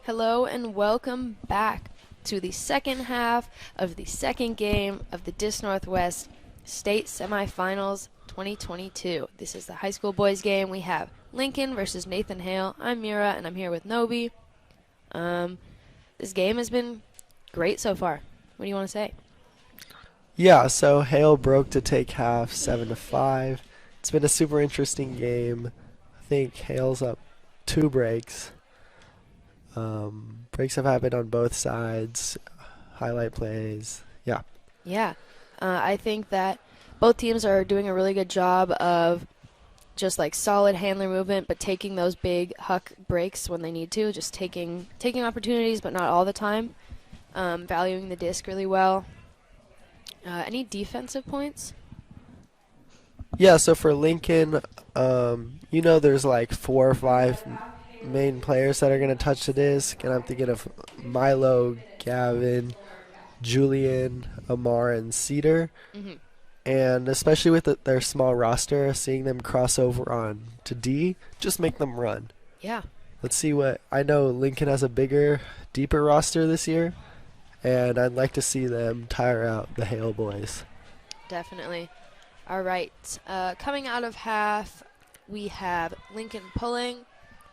S1: Hello and welcome back to the second half of the second game of the Dis Northwest State Semifinals 2022. This is the high school boys game. We have Lincoln versus Nathan Hale. I'm Mira and I'm here with Nobi. This game has been great so far. What do you want to say?
S2: Yeah, so Hale broke to take half 7-5. It's been a super interesting game. I think Hale's up 2 breaks. Breaks have happened on both sides. Highlight plays. Yeah.
S1: Yeah. I think that both teams are doing a really good job of just like solid handler movement, but taking those big huck breaks when they need to, just taking opportunities, but not all the time. Valuing the disc really well. Any defensive points?
S2: Yeah, so for Lincoln, there's like 4 or 5 main players that are going to touch the disc, and I'm thinking of Milo, Gavin, Julian, Amar, and Cedar.
S1: Mm-hmm.
S2: And especially with their small roster, seeing them cross over on to D, just make them run.
S1: Yeah.
S2: Let's see what I know. Lincoln has a bigger, deeper roster this year, and I'd like to see them tire out the Hale boys.
S1: Definitely. All right. Coming out of half, we have Lincoln pulling.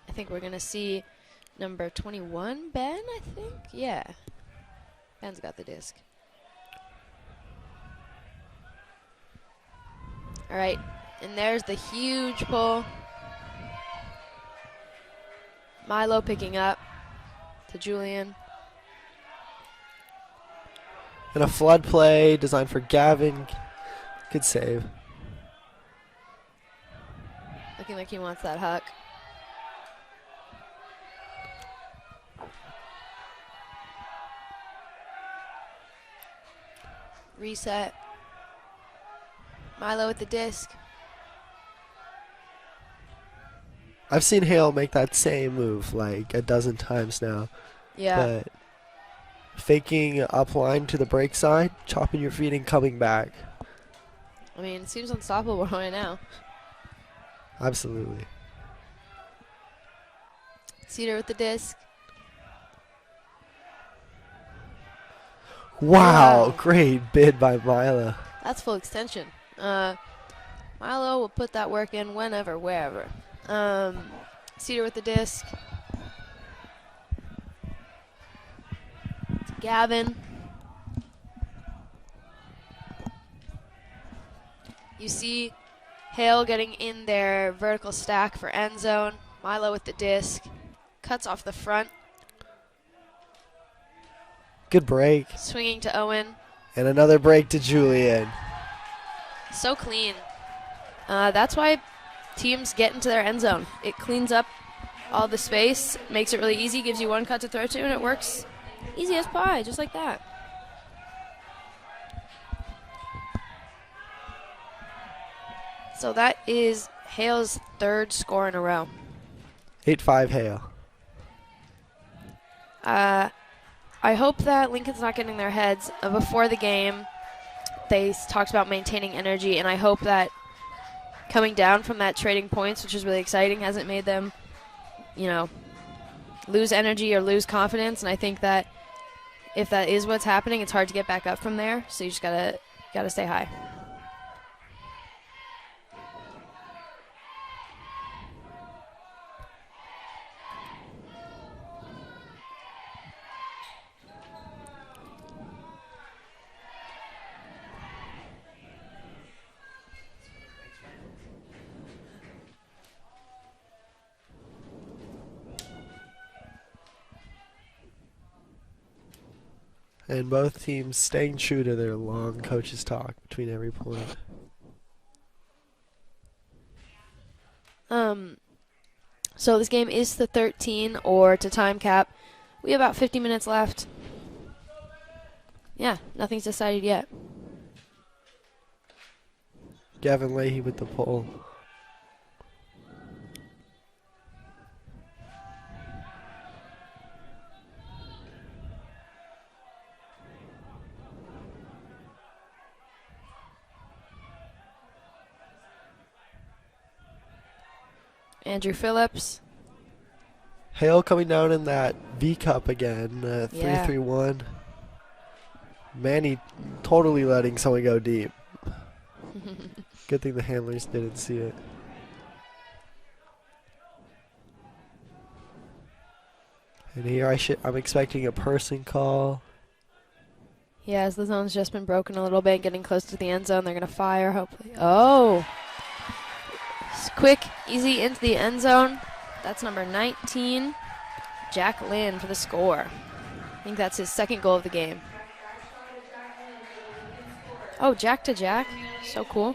S1: I think we're going to see number 21, Ben, I think. Yeah. Ben's got the disc. All right. And there's the huge pull. Milo picking up to Julian.
S2: And a flood play designed for Gavin. Good save.
S1: Looking like he wants that huck. Reset. Milo with the disc.
S2: I've seen Hale make that same move like a dozen times now.
S1: Yeah.
S2: But faking up line to the break side, chopping your feet and coming back.
S1: I mean, it seems unstoppable right now.
S2: Absolutely.
S1: Cedar with the disc.
S2: Wow,
S1: Wow.
S2: great bid by Milo.
S1: That's full extension. Milo will put that work in whenever, wherever. Cedar with the disc. To Gavin. You see Hale getting in their vertical stack for end zone. Milo with the disc. Cuts off the front.
S2: Good break.
S1: Swinging to Owen.
S2: And another break to Julian.
S1: So clean. That's why teams get into their end zone. It cleans up all the space, makes it really easy, gives you one cut to throw to, and it works easy as pie, just like that. So that is Hale's 3rd score in a row.
S2: 8-5 Hale.
S1: I hope that Lincoln's not getting their heads. Before the game, they talked about maintaining energy, and I hope that coming down from that trading points, which is really exciting, hasn't made them, lose energy or lose confidence. And I think that if that is what's happening, it's hard to get back up from there. So you just gotta stay high.
S2: And both teams staying true to their long coaches talk between every point.
S1: So this game is to 13 or to time cap. We have about 50 minutes left. Yeah, nothing's decided yet.
S2: Gavin Leahy with the pull.
S1: Andrew Phillips.
S2: Hale coming down in that V Cup again.
S1: Yeah.
S2: 3-3-1. Manny totally letting someone go deep. Good thing the handlers didn't see it. And here I'm expecting a person call.
S1: Yeah, as the zone's just been broken a little bit, getting close to the end zone, they're going to fire, hopefully. Oh! Quick, easy into the end zone. That's number 19, Jack Lynn for the score. I think that's his second goal of the game. Oh, Jack to Jack. So cool.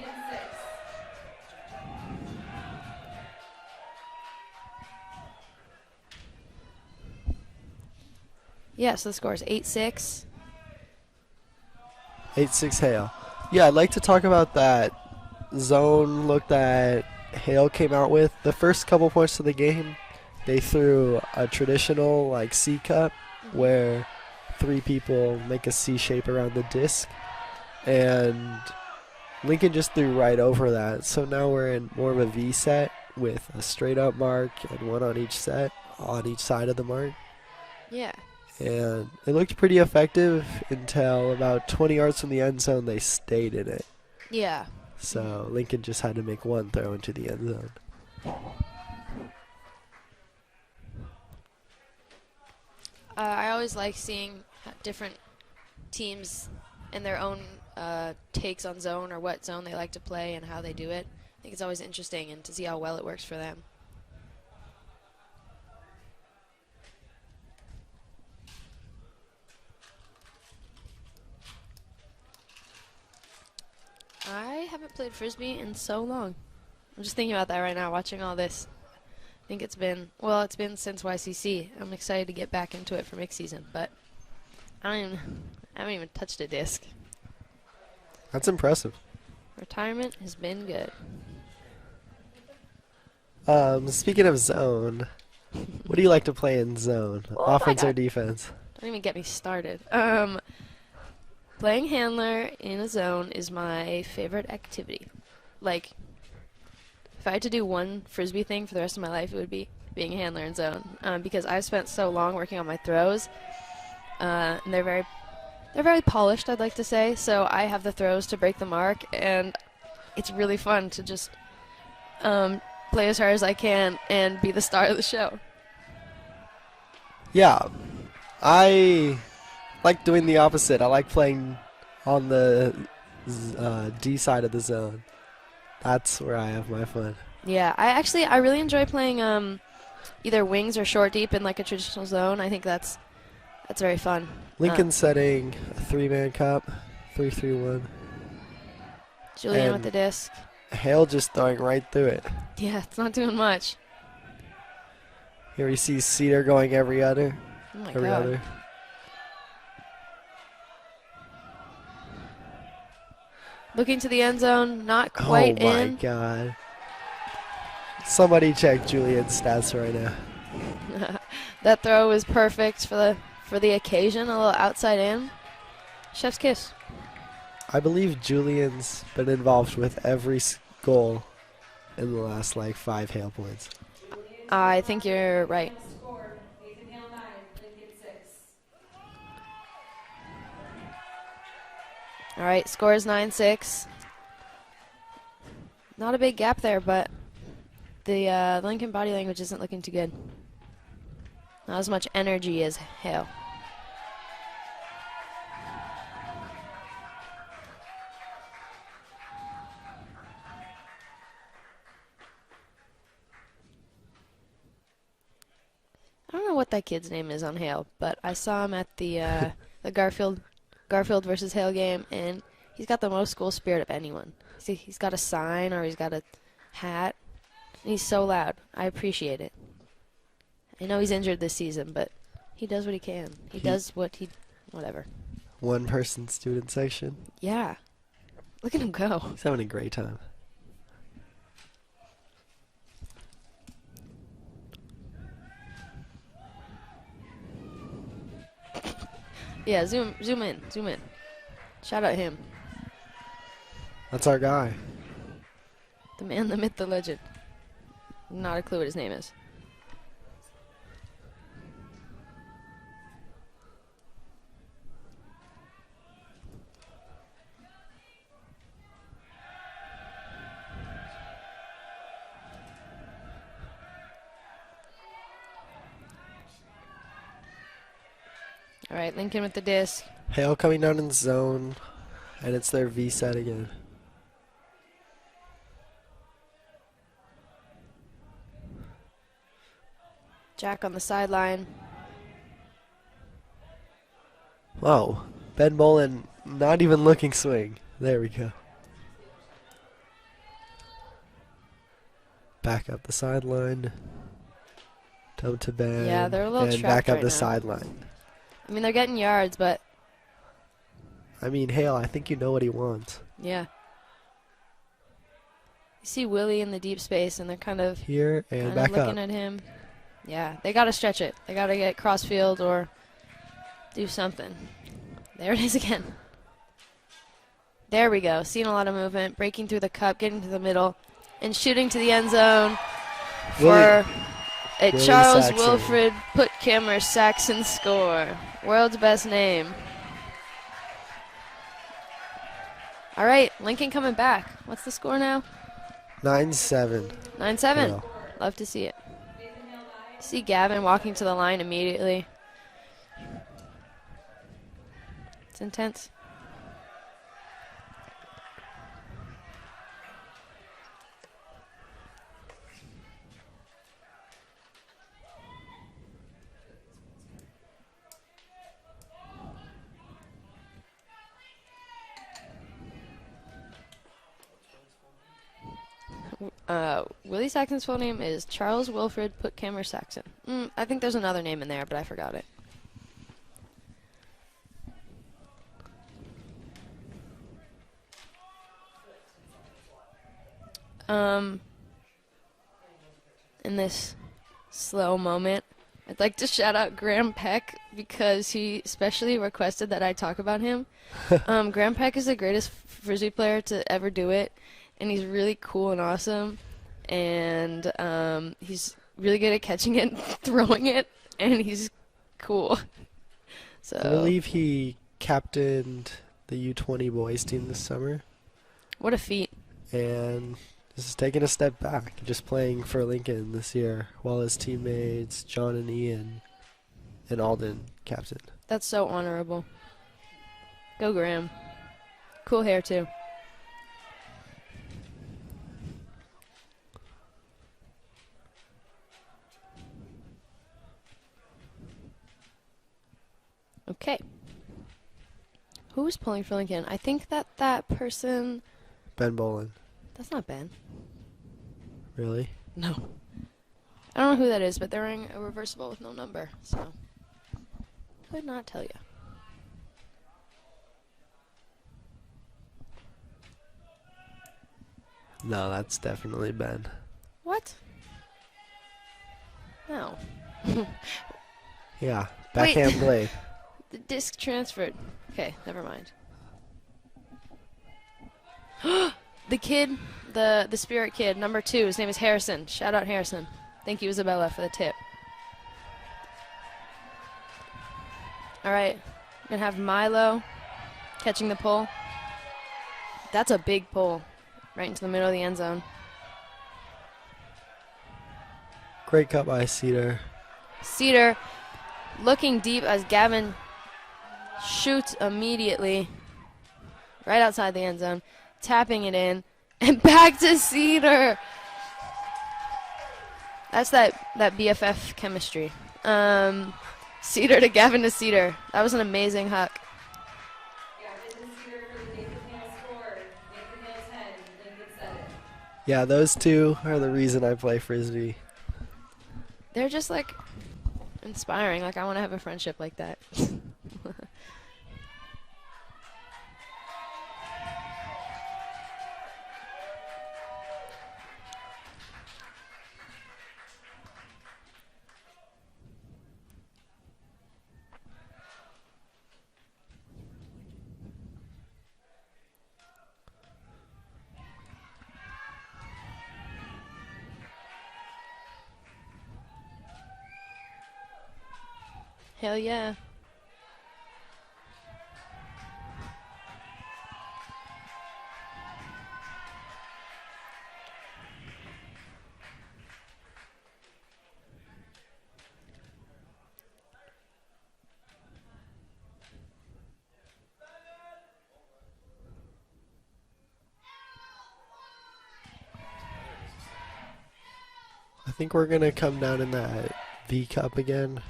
S1: Yeah, so the score is 8-6.
S2: 8-6 Hale. Yeah, I'd like to talk about that zone look that Hale came out with. The first couple points of the game, they threw a traditional like C cut where 3 people make a C shape around the disc, and Lincoln just threw right over that. So now we're in more of a V set with a straight up mark and one on each set, on each side of the mark.
S1: Yeah.
S2: And it looked pretty effective until about 20 yards from the end zone, they stayed in it.
S1: Yeah.
S2: So Lincoln just had to make one throw into the end zone.
S1: I always like seeing different teams and their own takes on zone or what zone they like to play and how they do it. I think it's always interesting and to see how well it works for them. I haven't played Frisbee in so long. I'm just thinking about that right now, watching all this. I think it's been since YCC. I'm excited to get back into it for mixed season, but I haven't even touched a disc.
S2: That's impressive.
S1: Retirement has been good.
S2: Speaking of zone, what do you like to play in zone?
S1: Oh my
S2: Offense or
S1: God.
S2: defense?
S1: Don't even get me started. Playing handler in a zone is my favorite activity. Like, if I had to do one Frisbee thing for the rest of my life, it would be being a handler in zone. Because I've spent so long working on my throws, and they're very polished, I'd like to say. So I have the throws to break the mark, and it's really fun to just play as hard as I can and be the star of the show.
S2: Yeah, I like doing the opposite. I like playing on the D side of the zone. That's where I have my fun.
S1: Yeah, I really enjoy playing either wings or short deep in like a traditional zone. I think that's very fun.
S2: Lincoln setting a 3-man cup, 3-3-1.
S1: Julian with
S2: And
S1: the disc.
S2: Hale just throwing right through it.
S1: Yeah, it's not doing much.
S2: Here we see Cedar going every other.
S1: Oh my
S2: Every
S1: God.
S2: other.
S1: Looking to the end zone, not quite
S2: Oh my
S1: in.
S2: God. Somebody check Julian's stats right now.
S1: That throw was perfect for the occasion. A little outside in. Chef's kiss.
S2: I believe Julian's been involved with every goal in the last like 5 Hale points.
S1: I think you're right.
S4: Score, Nathan Hale 9, Lincoln 6.
S1: All right, score is 9-6. Not a big gap there, but the Lincoln body language isn't looking too good. Not as much energy as Hale. I don't know what that kid's name is on Hale, but I saw him at the Garfield versus Hale game, and he's got the most school spirit of anyone. See, he's got a sign or he's got a hat, and he's so loud. I appreciate it. I know he's injured this season, but he does what he can. He does whatever.
S2: One person student section.
S1: Yeah. Look at him go.
S2: He's having a great time.
S1: Yeah, zoom in. Shout out him.
S2: That's our guy.
S1: The man, the myth, the legend. Not a clue what his name is. All right, Lincoln with the disc.
S2: Hale coming down in the zone, and it's their V set again.
S1: Jack on the sideline.
S2: Whoa. Ben Bolin not even looking swing. There we go. Back up the sideline. Dump to Ben.
S1: Yeah, they're a little
S2: and
S1: trapped
S2: back up
S1: right
S2: the
S1: now.
S2: sideline.
S1: I mean, they're getting yards, but
S2: I mean, Hale, I think you know what he wants.
S1: yeah. You see Willie in the deep space, and they're kind of
S2: Here and back
S1: looking
S2: up.
S1: at him. Yeah, they got to stretch it. They got to get crossfield or do something. There it is again. There we go. Seeing a lot of movement, breaking through the cup, getting to the middle, and shooting to the end zone for a
S2: Willie
S1: Charles
S2: Saxon.
S1: Wilfred Putkammer Saxon score. World's best name. All right, Lincoln coming back. What's the score now?
S2: 9-7.
S1: 9-7.
S2: Hale.
S1: Love to see it. See Gavin walking to the line immediately. It's intense. Willie Saxon's full name is Charles Wilfred Putkammer Saxon. I think there's another name in there, but I forgot it. In this slow moment, I'd like to shout out Graham Peck because he specially requested that I talk about him. Graham Peck is the greatest Frisbee player to ever do it, and he's really cool and awesome, and he's really good at catching it and throwing it, and he's cool. So
S2: I believe he captained the U20 boys team this summer,
S1: what a feat.
S2: and this is taking a step back, just playing for Lincoln this year, while his teammates John and Ian and Alden captained.
S1: That's so honorable. Go Graham. Cool hair too. Okay. Who was pulling for Lincoln? I think that person...
S2: Ben Bolin.
S1: That's not Ben.
S2: Really?
S1: No. I don't know who that is, but they're wearing a reversible with no number, so... Could not tell you.
S2: No, that's definitely Ben.
S1: What? No.
S2: Yeah,
S1: Wait.
S2: backhand blade.
S1: The disc transferred. Okay, never mind. The kid, the spirit kid, number 2, his name is Harrison. Shout out Harrison. Thank you, Isabella, for the tip. All right, we're gonna have Milo catching the pull. That's a big pull, right into the middle of the end zone.
S2: Great cut by Cedar.
S1: Cedar looking deep as Gavin shoots immediately right outside the end zone, tapping it in, and back to Cedar. That's that BFF chemistry. Cedar to Gavin to Cedar. That was an amazing huck.
S4: Gavin to Cedar for the Nathan Hale score. Nathan Hale 10, Lincoln 7.
S2: Yeah, those two are the reason I play Frisbee.
S1: They're just like inspiring. Like I want to have a friendship like that. Hell yeah.
S2: think we're going to come down in that V Cup again.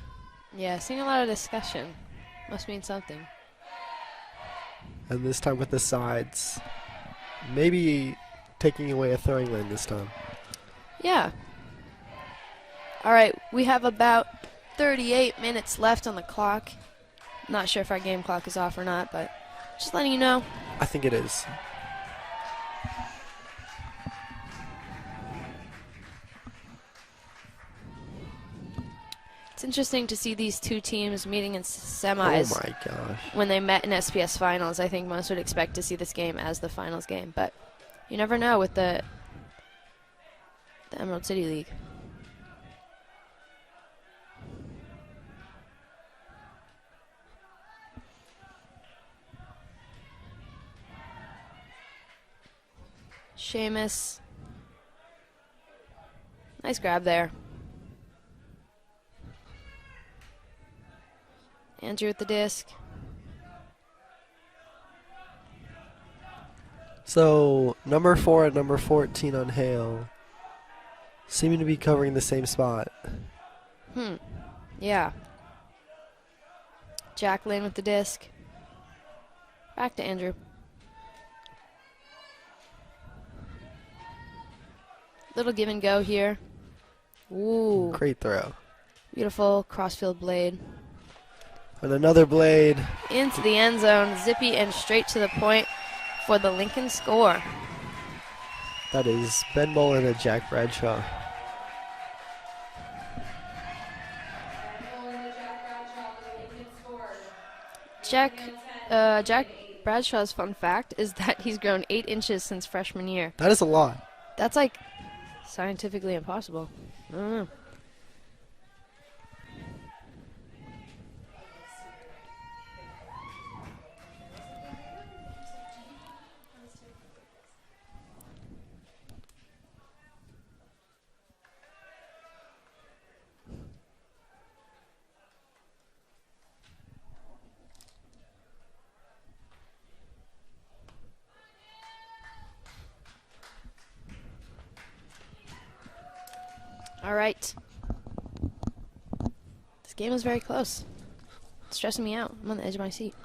S1: Yeah, seeing a lot of discussion. Must mean something.
S2: And this time with the sides. Maybe taking away a throwing lane this time.
S1: Yeah. All right, we have about 38 minutes left on the clock. Not sure if our game clock is off or not, but just letting you know.
S2: I think it is.
S1: It's interesting to see these two teams meeting in semis.
S2: Oh my gosh.
S1: When they met in SPS finals, I think most would expect to see this game as the finals game, but you never know with the Emerald City League. Seamus. Nice grab there. Andrew with the disc.
S2: So, number 4 and number 14 on Hale seeming to be covering the same spot.
S1: Yeah. Jacqueline with the disc. Back to Andrew. Little give and go here. Ooh.
S2: Great throw.
S1: Beautiful crossfield blade.
S2: And another blade.
S1: Into the end zone. Zippy and straight to the point for the Lincoln score.
S2: That is Ben Bolin and Jack Bradshaw.
S1: Jack Bradshaw's fun fact is that he's grown 8 inches since freshman year.
S2: That is a lot.
S1: That's like scientifically impossible. I don't know. All right. This game is very close. It's stressing me out. I'm on the edge of my seat.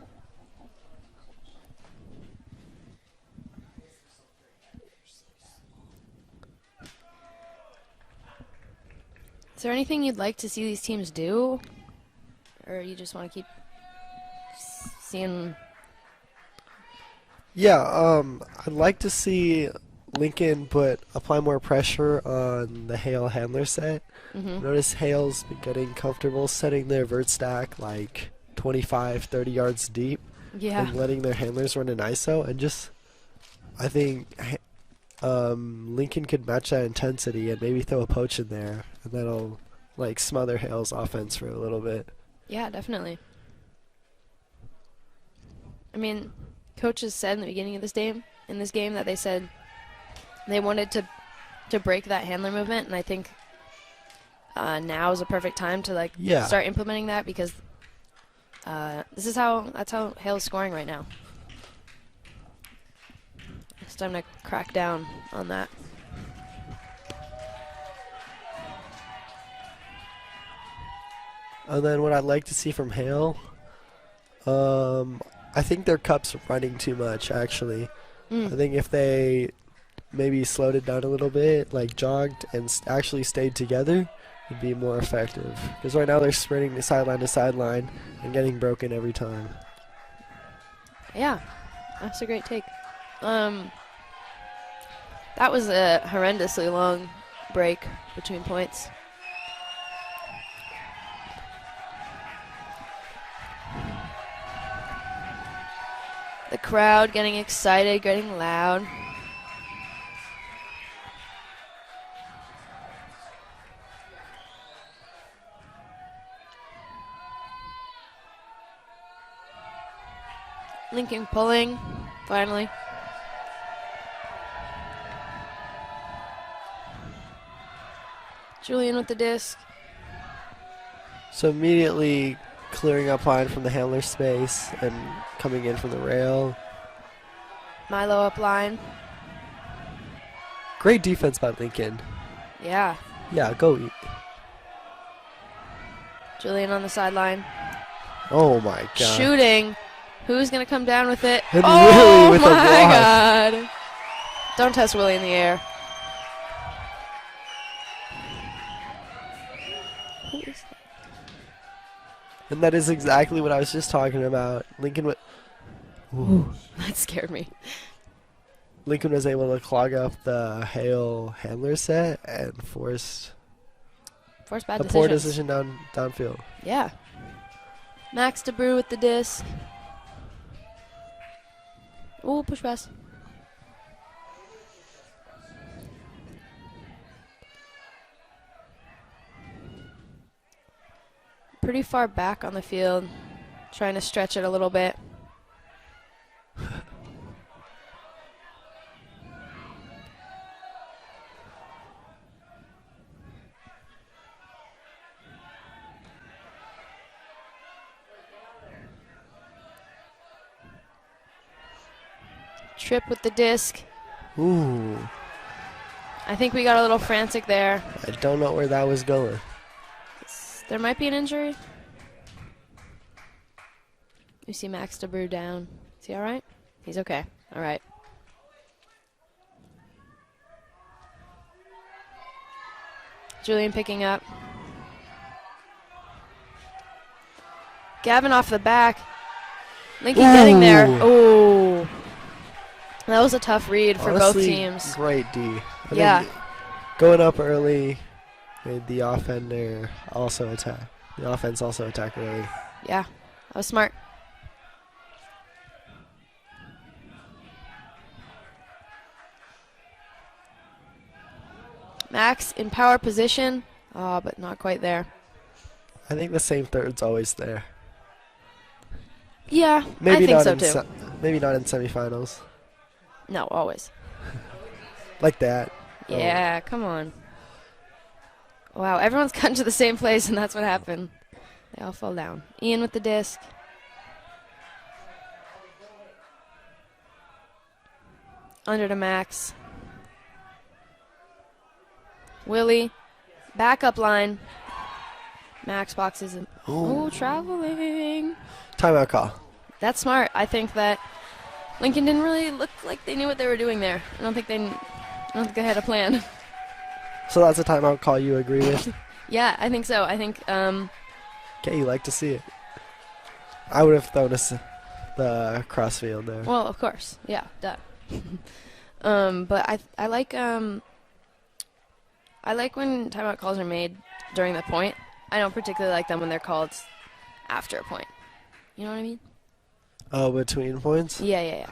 S1: Is there anything you'd like to see these teams do? Or you just want to keep seeing?
S2: Yeah, I'd like to see Lincoln apply more pressure on the Hale handler set. Notice Hale's been getting comfortable setting their vert stack like 25, 30 yards deep.
S1: Yeah.
S2: And letting their handlers run an ISO. And just, I think Lincoln could match that intensity and maybe throw a poach in there. And that'll like smother Hale's offense for a little bit.
S1: Yeah, definitely. I mean, coaches said in the beginning of this game, that they said they wanted to break that handler movement, and I think now is a perfect time to start implementing that, because that's how Hale's scoring right now. It's time to crack down on that.
S2: And then what I'd like to see from Hale, I think their cup's running too much, actually. I think if they maybe slowed it down a little bit, like jogged and actually stayed together, it'd be more effective. Because right now they're sprinting the sideline to sideline and getting broken every time.
S1: Yeah, that's a great take. That was a horrendously long break between points. The crowd getting excited, getting loud. Lincoln pulling, finally. Julian with the disc.
S2: So immediately clearing up line from the handler space and coming in from the rail.
S1: Milo up line.
S2: Great defense by Lincoln.
S1: Yeah,
S2: Yeah, go eat.
S1: Julian on the sideline.
S2: Oh my god.
S1: Shooting. Who's going to come down with it?
S2: And
S1: oh
S2: Willie with a
S1: my
S2: block.
S1: god. Don't test Willie in the air. Who is that?
S2: And that is exactly what I was just talking about.
S1: That scared me.
S2: Lincoln was able to clog up the Hale handler set and force
S1: Force bad
S2: a poor
S1: decisions.
S2: decision downfield.
S1: Yeah. Max DeBrew with the disc. Ooh, push pass. Pretty far back on the field. Trying to stretch it a little bit. Trip with the disc.
S2: Ooh,
S1: I think we got a little frantic there.
S2: I don't know where that was going.
S1: There might be an injury. You see Max DeBrew down. Is he all right? He's okay. All right. Julian picking up. Gavin off the back. Lincoln getting there. Oh. That was a tough read for both
S2: Honestly,
S1: teams.
S2: Great D. I
S1: Yeah.
S2: think going up early made the offender also attack. The offense also attack early.
S1: Yeah. That was smart. Max in power position. Oh, but not quite there.
S2: I think the same third's always there.
S1: Yeah,
S2: Maybe
S1: I think
S2: not
S1: so
S2: in
S1: too.
S2: maybe not in semifinals
S1: No, always.
S2: like that.
S1: Yeah, come on. Wow, everyone's gotten to the same place, and that's what happened. They all fall down. Ian with the disc. Under to Max. Willie. Backup line. Max boxes him. Oh, traveling.
S2: Timeout call.
S1: That's smart. I think that Lincoln didn't really look like they knew what they were doing there. I don't think they had a plan.
S2: So that's a timeout call you agree with?
S1: Yeah, I think so. I think
S2: Okay, you like to see it. I would have thrown the crossfield there.
S1: well, of course. Yeah, duh. But I like when timeout calls are made during the point. I don't particularly like them when they're called after a point. You know what I mean?
S2: Oh, between points?
S1: Yeah, yeah, yeah.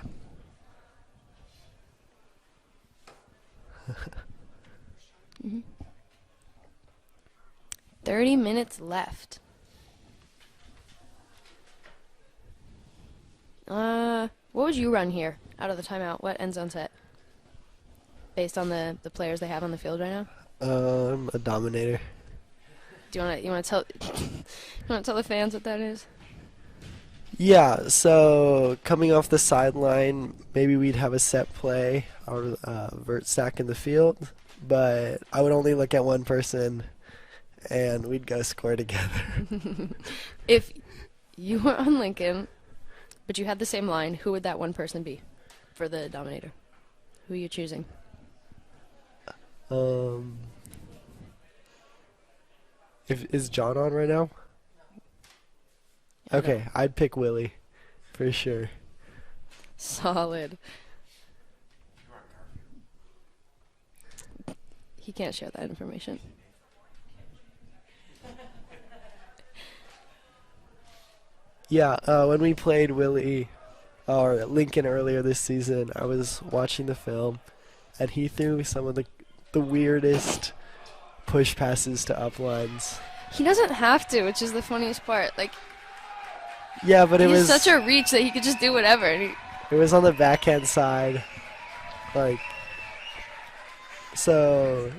S1: 30 minutes left. What would you run here out of the timeout? What end zone set? Based on the players they have on the field right now?
S2: A dominator.
S1: Do you wanna tell the fans what that is?
S2: Yeah, so coming off the sideline, maybe we'd have a set play or vert stack in the field, but I would only look at one person and we'd go score together.
S1: If you were on Lincoln, but you had the same line, who would that one person be for the Dominator? Who are you choosing?
S2: Is John on right now?
S1: I don't-
S2: Okay, I'd pick Willie for sure.
S1: Solid. He can't share that information.
S2: Yeah, when we played Willie or Lincoln earlier this season, I was watching the film, and he threw some of the weirdest push passes to uplines.
S1: He doesn't have to, which is the funniest part. Like,
S2: Yeah, but
S1: he
S2: it
S1: has
S2: was
S1: such a reach that he could just do whatever. And
S2: it was on the backhand side, like, so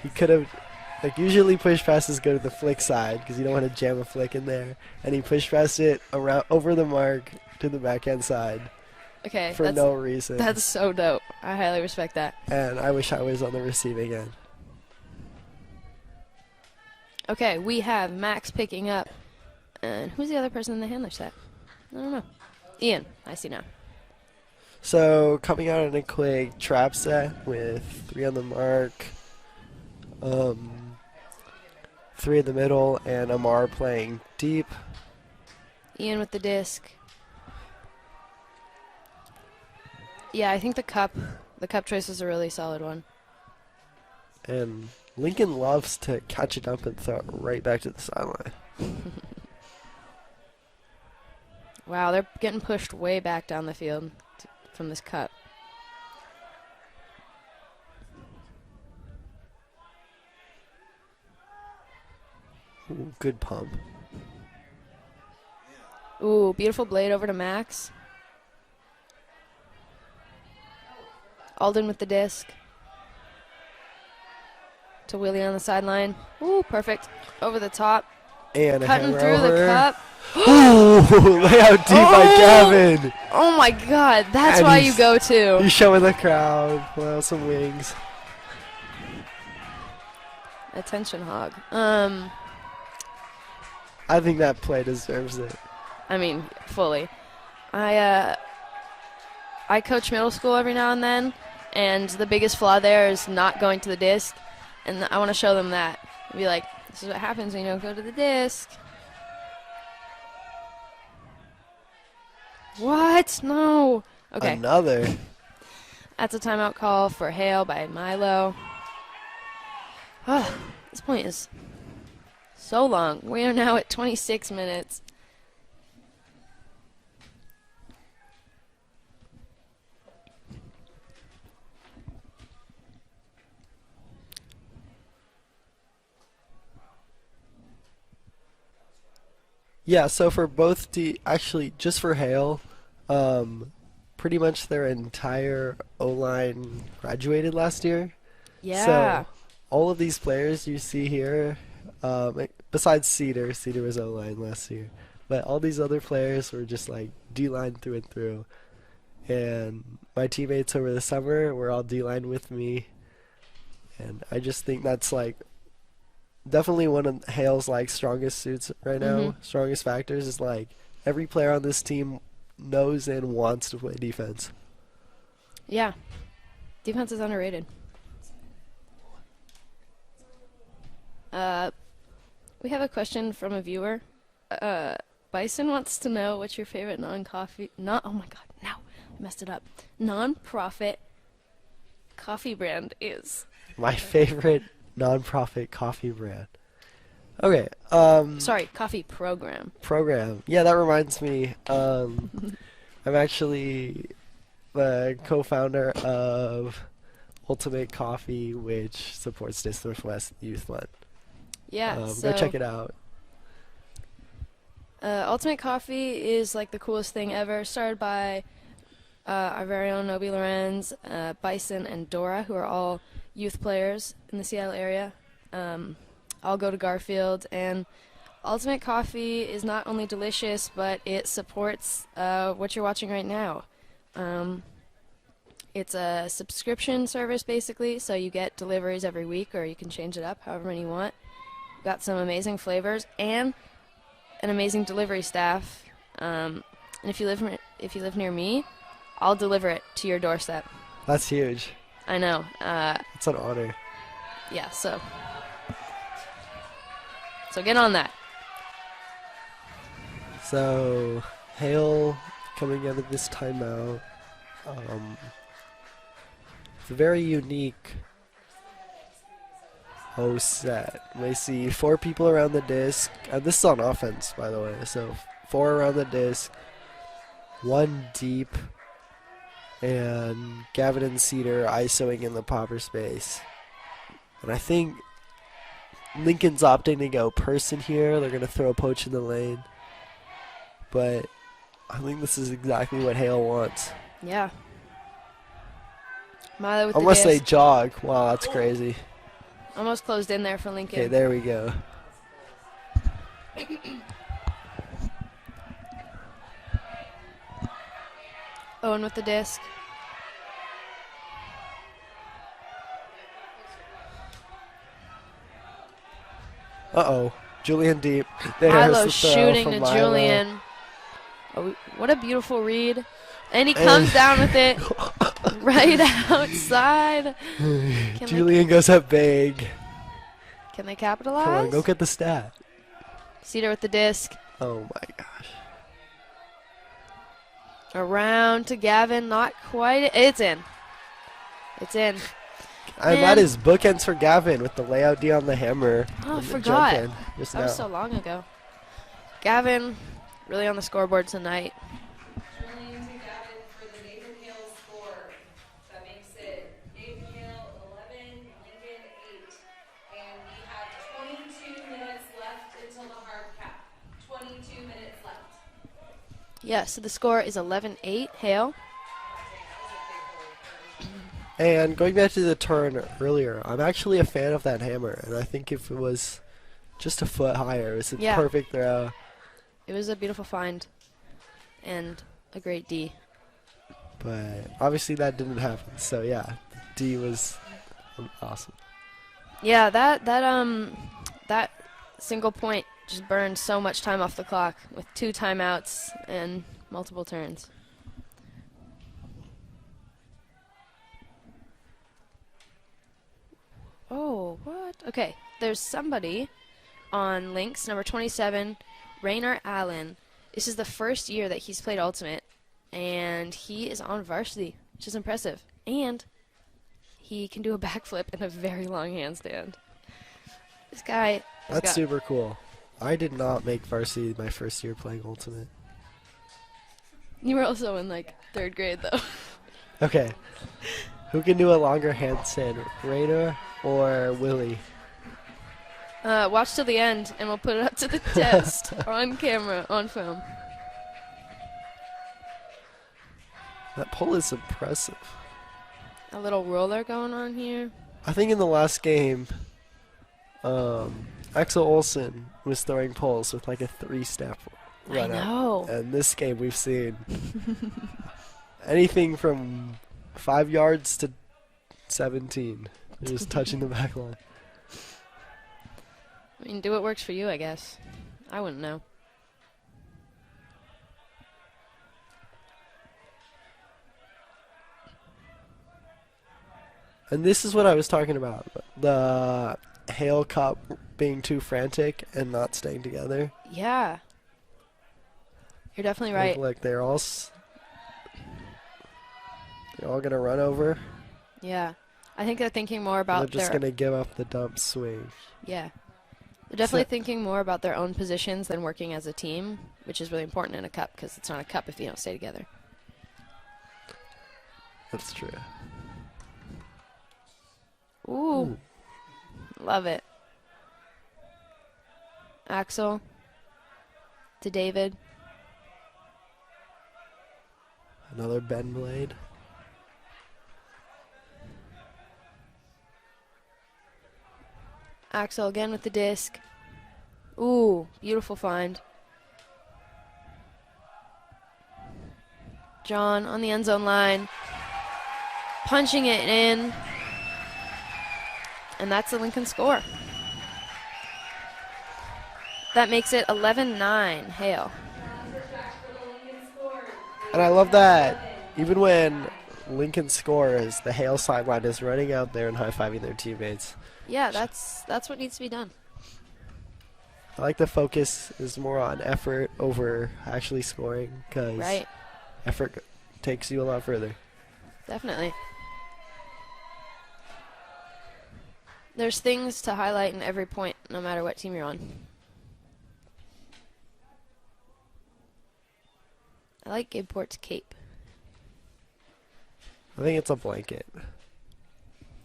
S2: he could have. Like, usually push passes go to the flick side because you don't want to jam a flick in there. And he push passed it around over the mark to the backhand side
S1: okay,
S2: for no reason.
S1: that's so dope. I highly respect that.
S2: And I wish I was on the receiving end.
S1: Okay, we have Max picking up. And who's the other person in the handler set? I don't know. Ian, I see now.
S2: So coming out in a quick trap set with 3 on the mark, 3 in the middle, and Amar playing deep.
S1: Ian with the disc. Yeah, I think the cup choice is a really solid one.
S2: And Lincoln loves to catch it up and throw it right back to the sideline.
S1: Wow, they're getting pushed way back down the field from this cup.
S2: Ooh, good pump.
S1: Ooh, beautiful blade over to Max. Alden with the disc. To Willie on the sideline. Ooh, perfect. Over the top.
S2: And a
S1: Cutting
S2: hammer
S1: through
S2: over.
S1: the cup.
S2: Ooh, lay out deep by Gavin.
S1: Oh my god, that's
S2: And
S1: why you
S2: he's-
S1: go to.
S2: He's showing the crowd. Well, some wings.
S1: Attention hog.
S2: I think that play deserves it.
S1: I mean, fully. I coach middle school every now and then, and the biggest flaw there is not going to the disc, and I want to show them that. Be like, this is what happens when you don't go to the disc. What? No. Okay.
S2: Another.
S1: That's a timeout call for Hale by Milo. This point is so long. We are now at 26 minutes.
S2: Yeah, so for both actually just for Hale, pretty much their entire O-line graduated last year.
S1: Yeah.
S2: So all of these players you see here, besides Cedar was O-line last year, but all these other players were just like D-line through and through. And my teammates over the summer were all D-line with me, and I just think that's like definitely one of Hale's like strongest suits right now. Strongest factors is like every player on this team knows and wants to play defense.
S1: Yeah. Defense is underrated. We have a question from a viewer. Bison wants to know what's your favorite oh my god, no, I messed it up. Non-profit coffee brand is.
S2: My favorite non-profit coffee brand. Okay,
S1: Sorry, coffee program.
S2: program. Yeah, that reminds me. I'm actually the co-founder of Ultimate Coffee, which supports Dis Northwest Youth Fund.
S1: Yeah,
S2: Go check it out.
S1: Ultimate Coffee is like the coolest thing ever. Started by our very own Nobi Lorenz, Bison, and Dora, who are all youth players in the Seattle area. I'll go to Garfield, and Ultimate Coffee is not only delicious, but it supports what you're watching right now. It's a subscription service, basically, so you get deliveries every week, or you can change it up however many you want. Got some amazing flavors and an amazing delivery staff. And if you live near me, I'll deliver it to your doorstep.
S2: That's huge.
S1: I know.
S2: It's an honor.
S1: Yeah. So get on that.
S2: So Hale coming out of this timeout. It's a very unique set. We see 4 people around the disc, and this is on offense, by the way. So 4 around the disc, 1 deep, and Gavin and Cedar ISOing in the popper space. And I think Lincoln's opting to go person here. They're going to throw a poach in the lane. But I think this is exactly what Hale wants.
S1: Yeah. Milo with
S2: Unless
S1: the
S2: they
S1: disc.
S2: jog. Wow, that's crazy.
S1: Almost closed in there for Lincoln.
S2: Okay, there we go.
S1: Owen with the disc.
S2: Uh-oh. Julian deep. There's
S1: Milo
S2: the throw
S1: shooting
S2: from
S1: to
S2: Milo.
S1: Julian. Oh, what a beautiful read. And he
S2: And-
S1: comes down with it right outside.
S2: Julian goes up big.
S1: Can they
S2: Come
S1: capitalize?
S2: on, go get the stat.
S1: Cedar with the disc.
S2: Oh my gosh.
S1: Around to Gavin. Not quite. It's in. It's in.
S2: And that is bookends for Gavin with the layout D on the hammer.
S1: Oh, I
S2: and the
S1: forgot.
S2: jump in just
S1: That was
S2: now.
S1: so long ago. Gavin really on the scoreboard tonight.
S4: Julian to Gavin for the Nathan Hale score. That makes it Nathan Hale 11, Lincoln 8. And we have 22 minutes left until the hard cap. 22 minutes left.
S1: Yeah, so the score is 11-8. Hale.
S2: And going back to the turn earlier, I'm actually a fan of that hammer. And I think if it was just a foot higher, it was a
S1: Yeah.
S2: perfect throw.
S1: It was a beautiful find. And a great D.
S2: But obviously that didn't happen. So yeah, D was awesome.
S1: Yeah, that single point just burned so much time off the clock with 2 timeouts and multiple turns. Oh, what? Okay, there's somebody on links, number 27, Raynor Allen. This is the first year that he's played Ultimate, and he is on varsity, which is impressive. And he can do a backflip and a very long handstand. This guy has
S2: That's
S1: got
S2: super cool. I did not make varsity my first year playing Ultimate.
S1: You were also in like 3rd grade though.
S2: Okay. Who can do a longer handstand, Raynor or Willie?
S1: Watch till the end, and we'll put it up to the test on camera, on film.
S2: That pull is impressive.
S1: A little roller going on here.
S2: I think in the last game, Axel Olsen was throwing pulls with like a 3-step run
S1: I
S2: up.
S1: know.
S2: And this game we've seen anything from 5 yards to 17. Just touching the back line.
S1: I mean, do what works for you, I guess. I wouldn't know.
S2: And this is what I was talking about. The Hale Cup being too frantic and not staying together.
S1: Yeah. You're definitely right.
S2: Like they're all gonna run over.
S1: Yeah. I think they're thinking more about
S2: They're just
S1: their
S2: gonna give up the dump swing.
S1: yeah. They're definitely thinking more about their own positions than working as a team, which is really important in a cup because it's not a cup if you don't stay together.
S2: That's true.
S1: Ooh. Love it. Axel to David.
S2: Another bend blade.
S1: Axel again with the disc. Ooh, beautiful find. John on the end zone line. Punching it in. And that's the Lincoln score. That makes it 11-9, Hale.
S2: And I love that even when Lincoln scores, the Hale sideline is running out there and high-fiving their teammates.
S1: Yeah, that's what needs to be done.
S2: I like the focus is more on effort over actually scoring because
S1: Right,
S2: effort takes you a lot further.
S1: definitely. There's things to highlight in every point, no matter what team you're on. I like Gabe Port's cape.
S2: I think it's a blanket.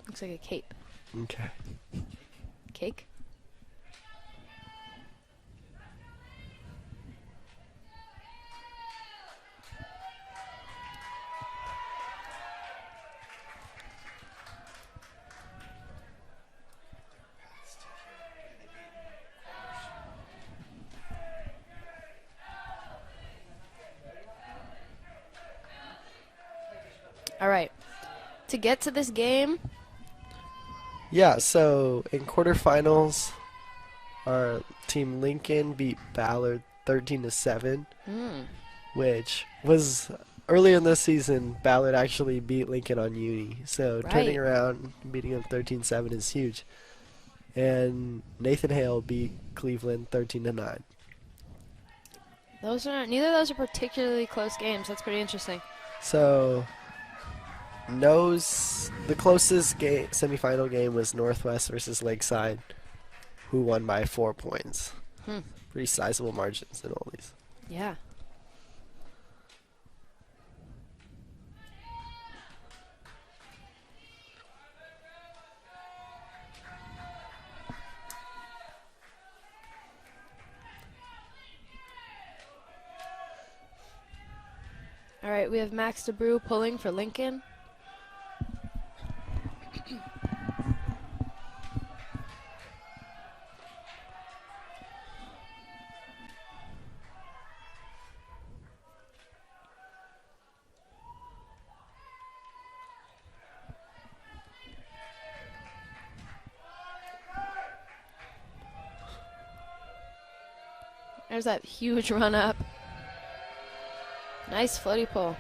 S1: Looks like a cape.
S2: Okay.
S1: Cake? All right. To get to this game,
S2: Yeah, so in quarterfinals, our team Lincoln beat Ballard 13-7, which was earlier in this season. Ballard actually beat Lincoln on Uni, so turning
S1: Right.
S2: around, beating them 13-7 is huge. And Nathan Hale beat Cleveland 13-9.
S1: Neither of those are particularly close games. That's pretty interesting.
S2: So, the closest semifinal game was Northwest versus Lakeside, who won by 4 points. Pretty sizable margins in all these.
S1: Yeah. All right, we have Max DeBrew pulling for Lincoln. There's that huge run up. Nice floaty pull.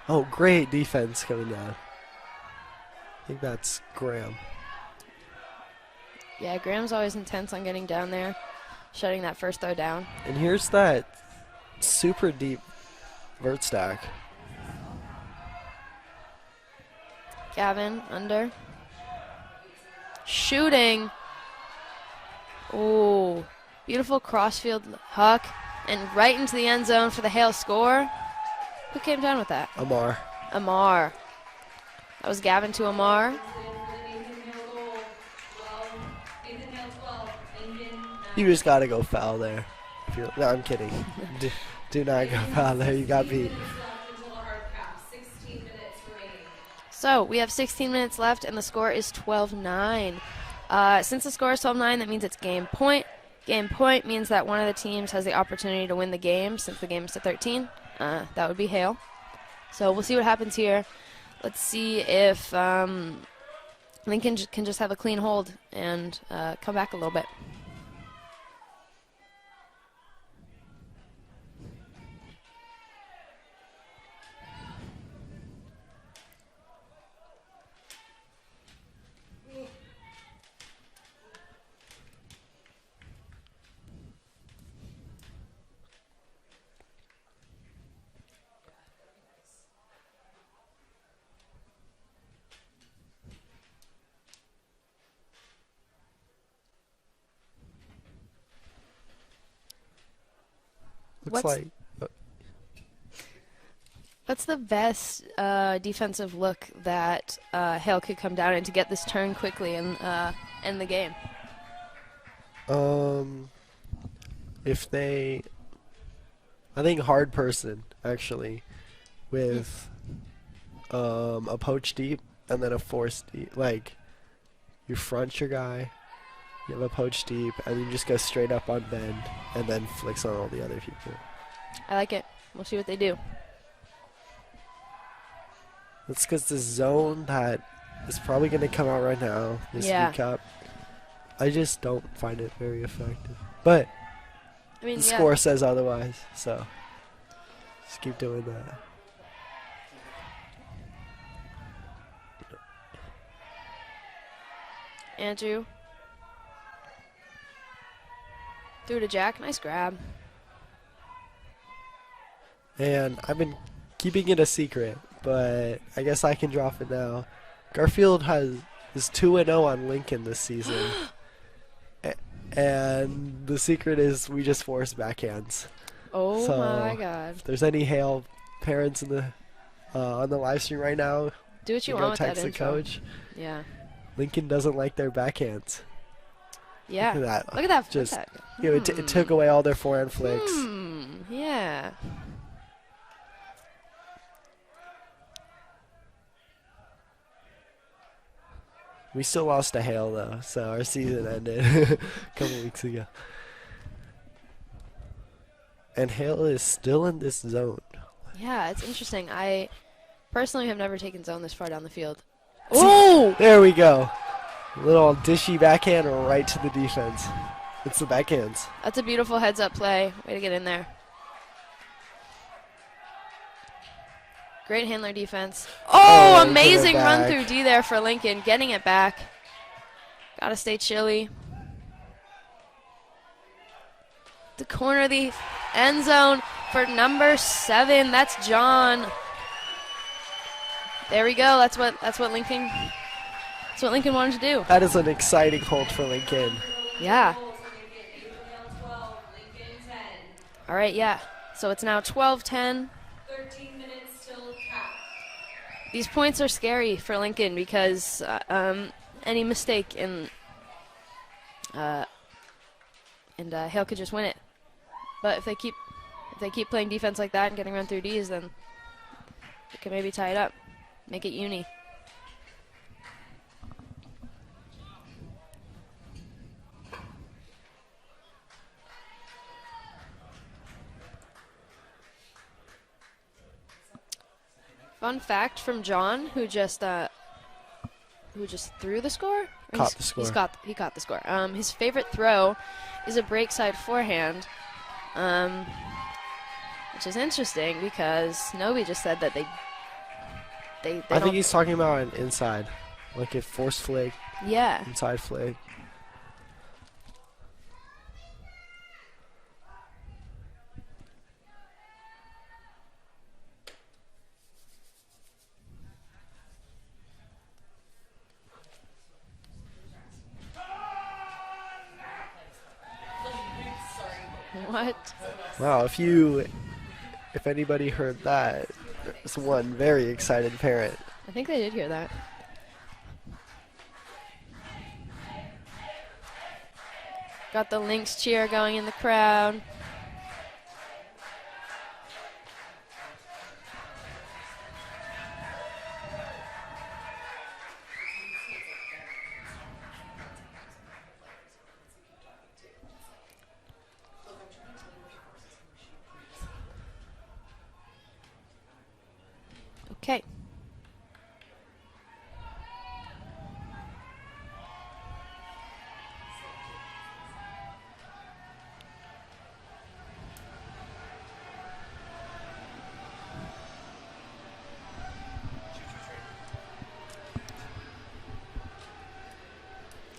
S2: Oh, great defense coming down. I think that's Graham.
S1: Yeah, Graham's always intense on getting down there, shutting that first throw down.
S2: And here's that super deep vert stack.
S1: Gavin under. Shooting. Ooh, beautiful crossfield huck and right into the end zone for the Hale score. Who came down with that?
S2: Amar.
S1: Amar. That was Gavin to Amar.
S2: You just gotta go foul there. No, I'm kidding. do not go foul there. You got beat.
S1: So we have 16 minutes left, and the score is 12-9. Since the score is 12-9, that means it's game point. Game point means that one of the teams has the opportunity to win the game. Since the game is to 13, that would be Hale. So we'll see what happens here. Let's see if Lincoln can just have a clean hold and come back a little bit.
S2: Looks like
S1: What's the best defensive look that Hale could come down and to get this turn quickly and end the game?
S2: if they, I think hard person actually, with a poach deep and then a force deep. Like you front your guy, you have a poach deep, and you just go straight up on bend and then flicks on all the other people.
S1: I like it. We'll see what they do.
S2: That's because the zone that is probably going to come out right now, this
S1: Yeah.
S2: recap, I just don't find it very effective. But
S1: I mean,
S2: the
S1: yeah.
S2: score says otherwise, so just keep doing that.
S1: Andrew. Threw to Jack. Nice grab.
S2: And I've been keeping it a secret, but I guess I can drop it now. Garfield is 2-0 on Lincoln this season. And the secret is we just force backhands.
S1: Oh
S2: So,
S1: my God.
S2: If there's any Hale parents in the on the live stream right now,
S1: Do what you
S2: go
S1: want with that
S2: text the
S1: info.
S2: coach.
S1: Yeah.
S2: Lincoln doesn't like their backhands.
S1: Yeah.
S2: Look at that.
S1: Look at that.
S2: Just,
S1: look at that.
S2: You know, it took away all their forehand flicks.
S1: Yeah.
S2: We still lost to Hale though, so our season ended a couple weeks ago. And Hale is still in this zone.
S1: Yeah, it's interesting. I personally have never taken zone this far down the field.
S2: Oh! There we go. Little dishy backhand right to the defense. It's the backhands.
S1: That's a beautiful heads-up play. Way to get in there. Great handler defense. Oh,
S2: Oh,
S1: amazing
S2: get it
S1: run
S2: back.
S1: through D there for Lincoln. Getting it back. Gotta stay chilly. The corner of the end zone for number 7. That's John. There we go. That's what Lincoln wanted to do.
S2: That is an exciting hold for Lincoln.
S1: Yeah.
S4: Nathan Hale 12, Lincoln 10.
S1: All right, yeah. So it's now 12-10.
S4: 13 minutes till cap.
S1: These points are scary for Lincoln because any mistake and Hale could just win it. But if they keep playing defense like that and getting run through D's, then they can maybe tie it up, make it uni. Fun fact from John, who just threw the score. Or
S2: Caught the score.
S1: He caught the score. His favorite throw is a break side forehand, which is interesting because Novi just said that they
S2: I
S1: don't.
S2: think he's talking about an inside, like a force flick,
S1: Yeah.
S2: inside flick.
S1: What?
S2: Wow, if anybody heard that, there's one very excited parent.
S1: I think they did hear that. Got the Lynx cheer going in the crowd.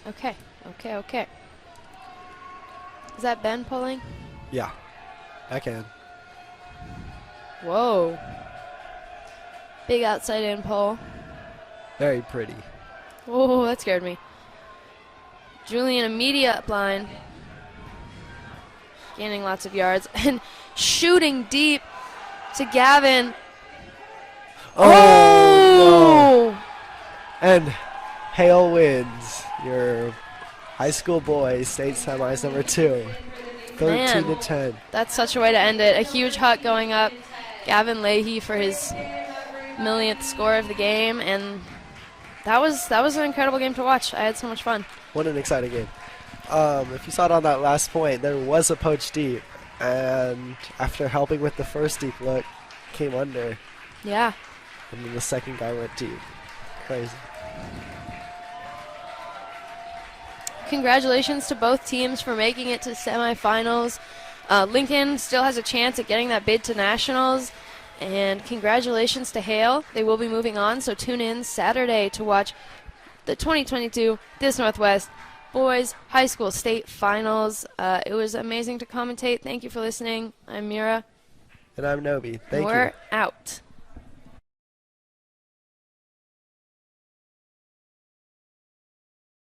S1: Okay. Okay. Is that Ben pulling?
S2: Yeah, I can.
S1: Whoa. Big outside in pull.
S2: Very pretty.
S1: Oh, that scared me. Julian immediate up line. Gaining lots of yards and shooting deep to Gavin.
S2: Oh! No. And Hale wins. Your high school boys state semis number 2. 13-10.
S1: That's such a way to end it. A huge hut going up. Gavin Leahy for his millionth score of the game, and that was an incredible game to watch. I had so much fun.
S2: What an exciting game. If you saw it on that last point, there was a poach deep, and after helping with the first deep look, came under,
S1: Yeah.
S2: and then the second guy went deep. Crazy.
S1: Congratulations to both teams for making it to semifinals. Lincoln still has a chance at getting that bid to nationals. And congratulations to Hale. They will be moving on, so tune in Saturday to watch the 2022 Dis Northwest Boys High School State Finals. It was amazing to commentate. Thank you for listening. I'm Mira.
S2: And I'm Nobi. Thank you.
S1: We're out.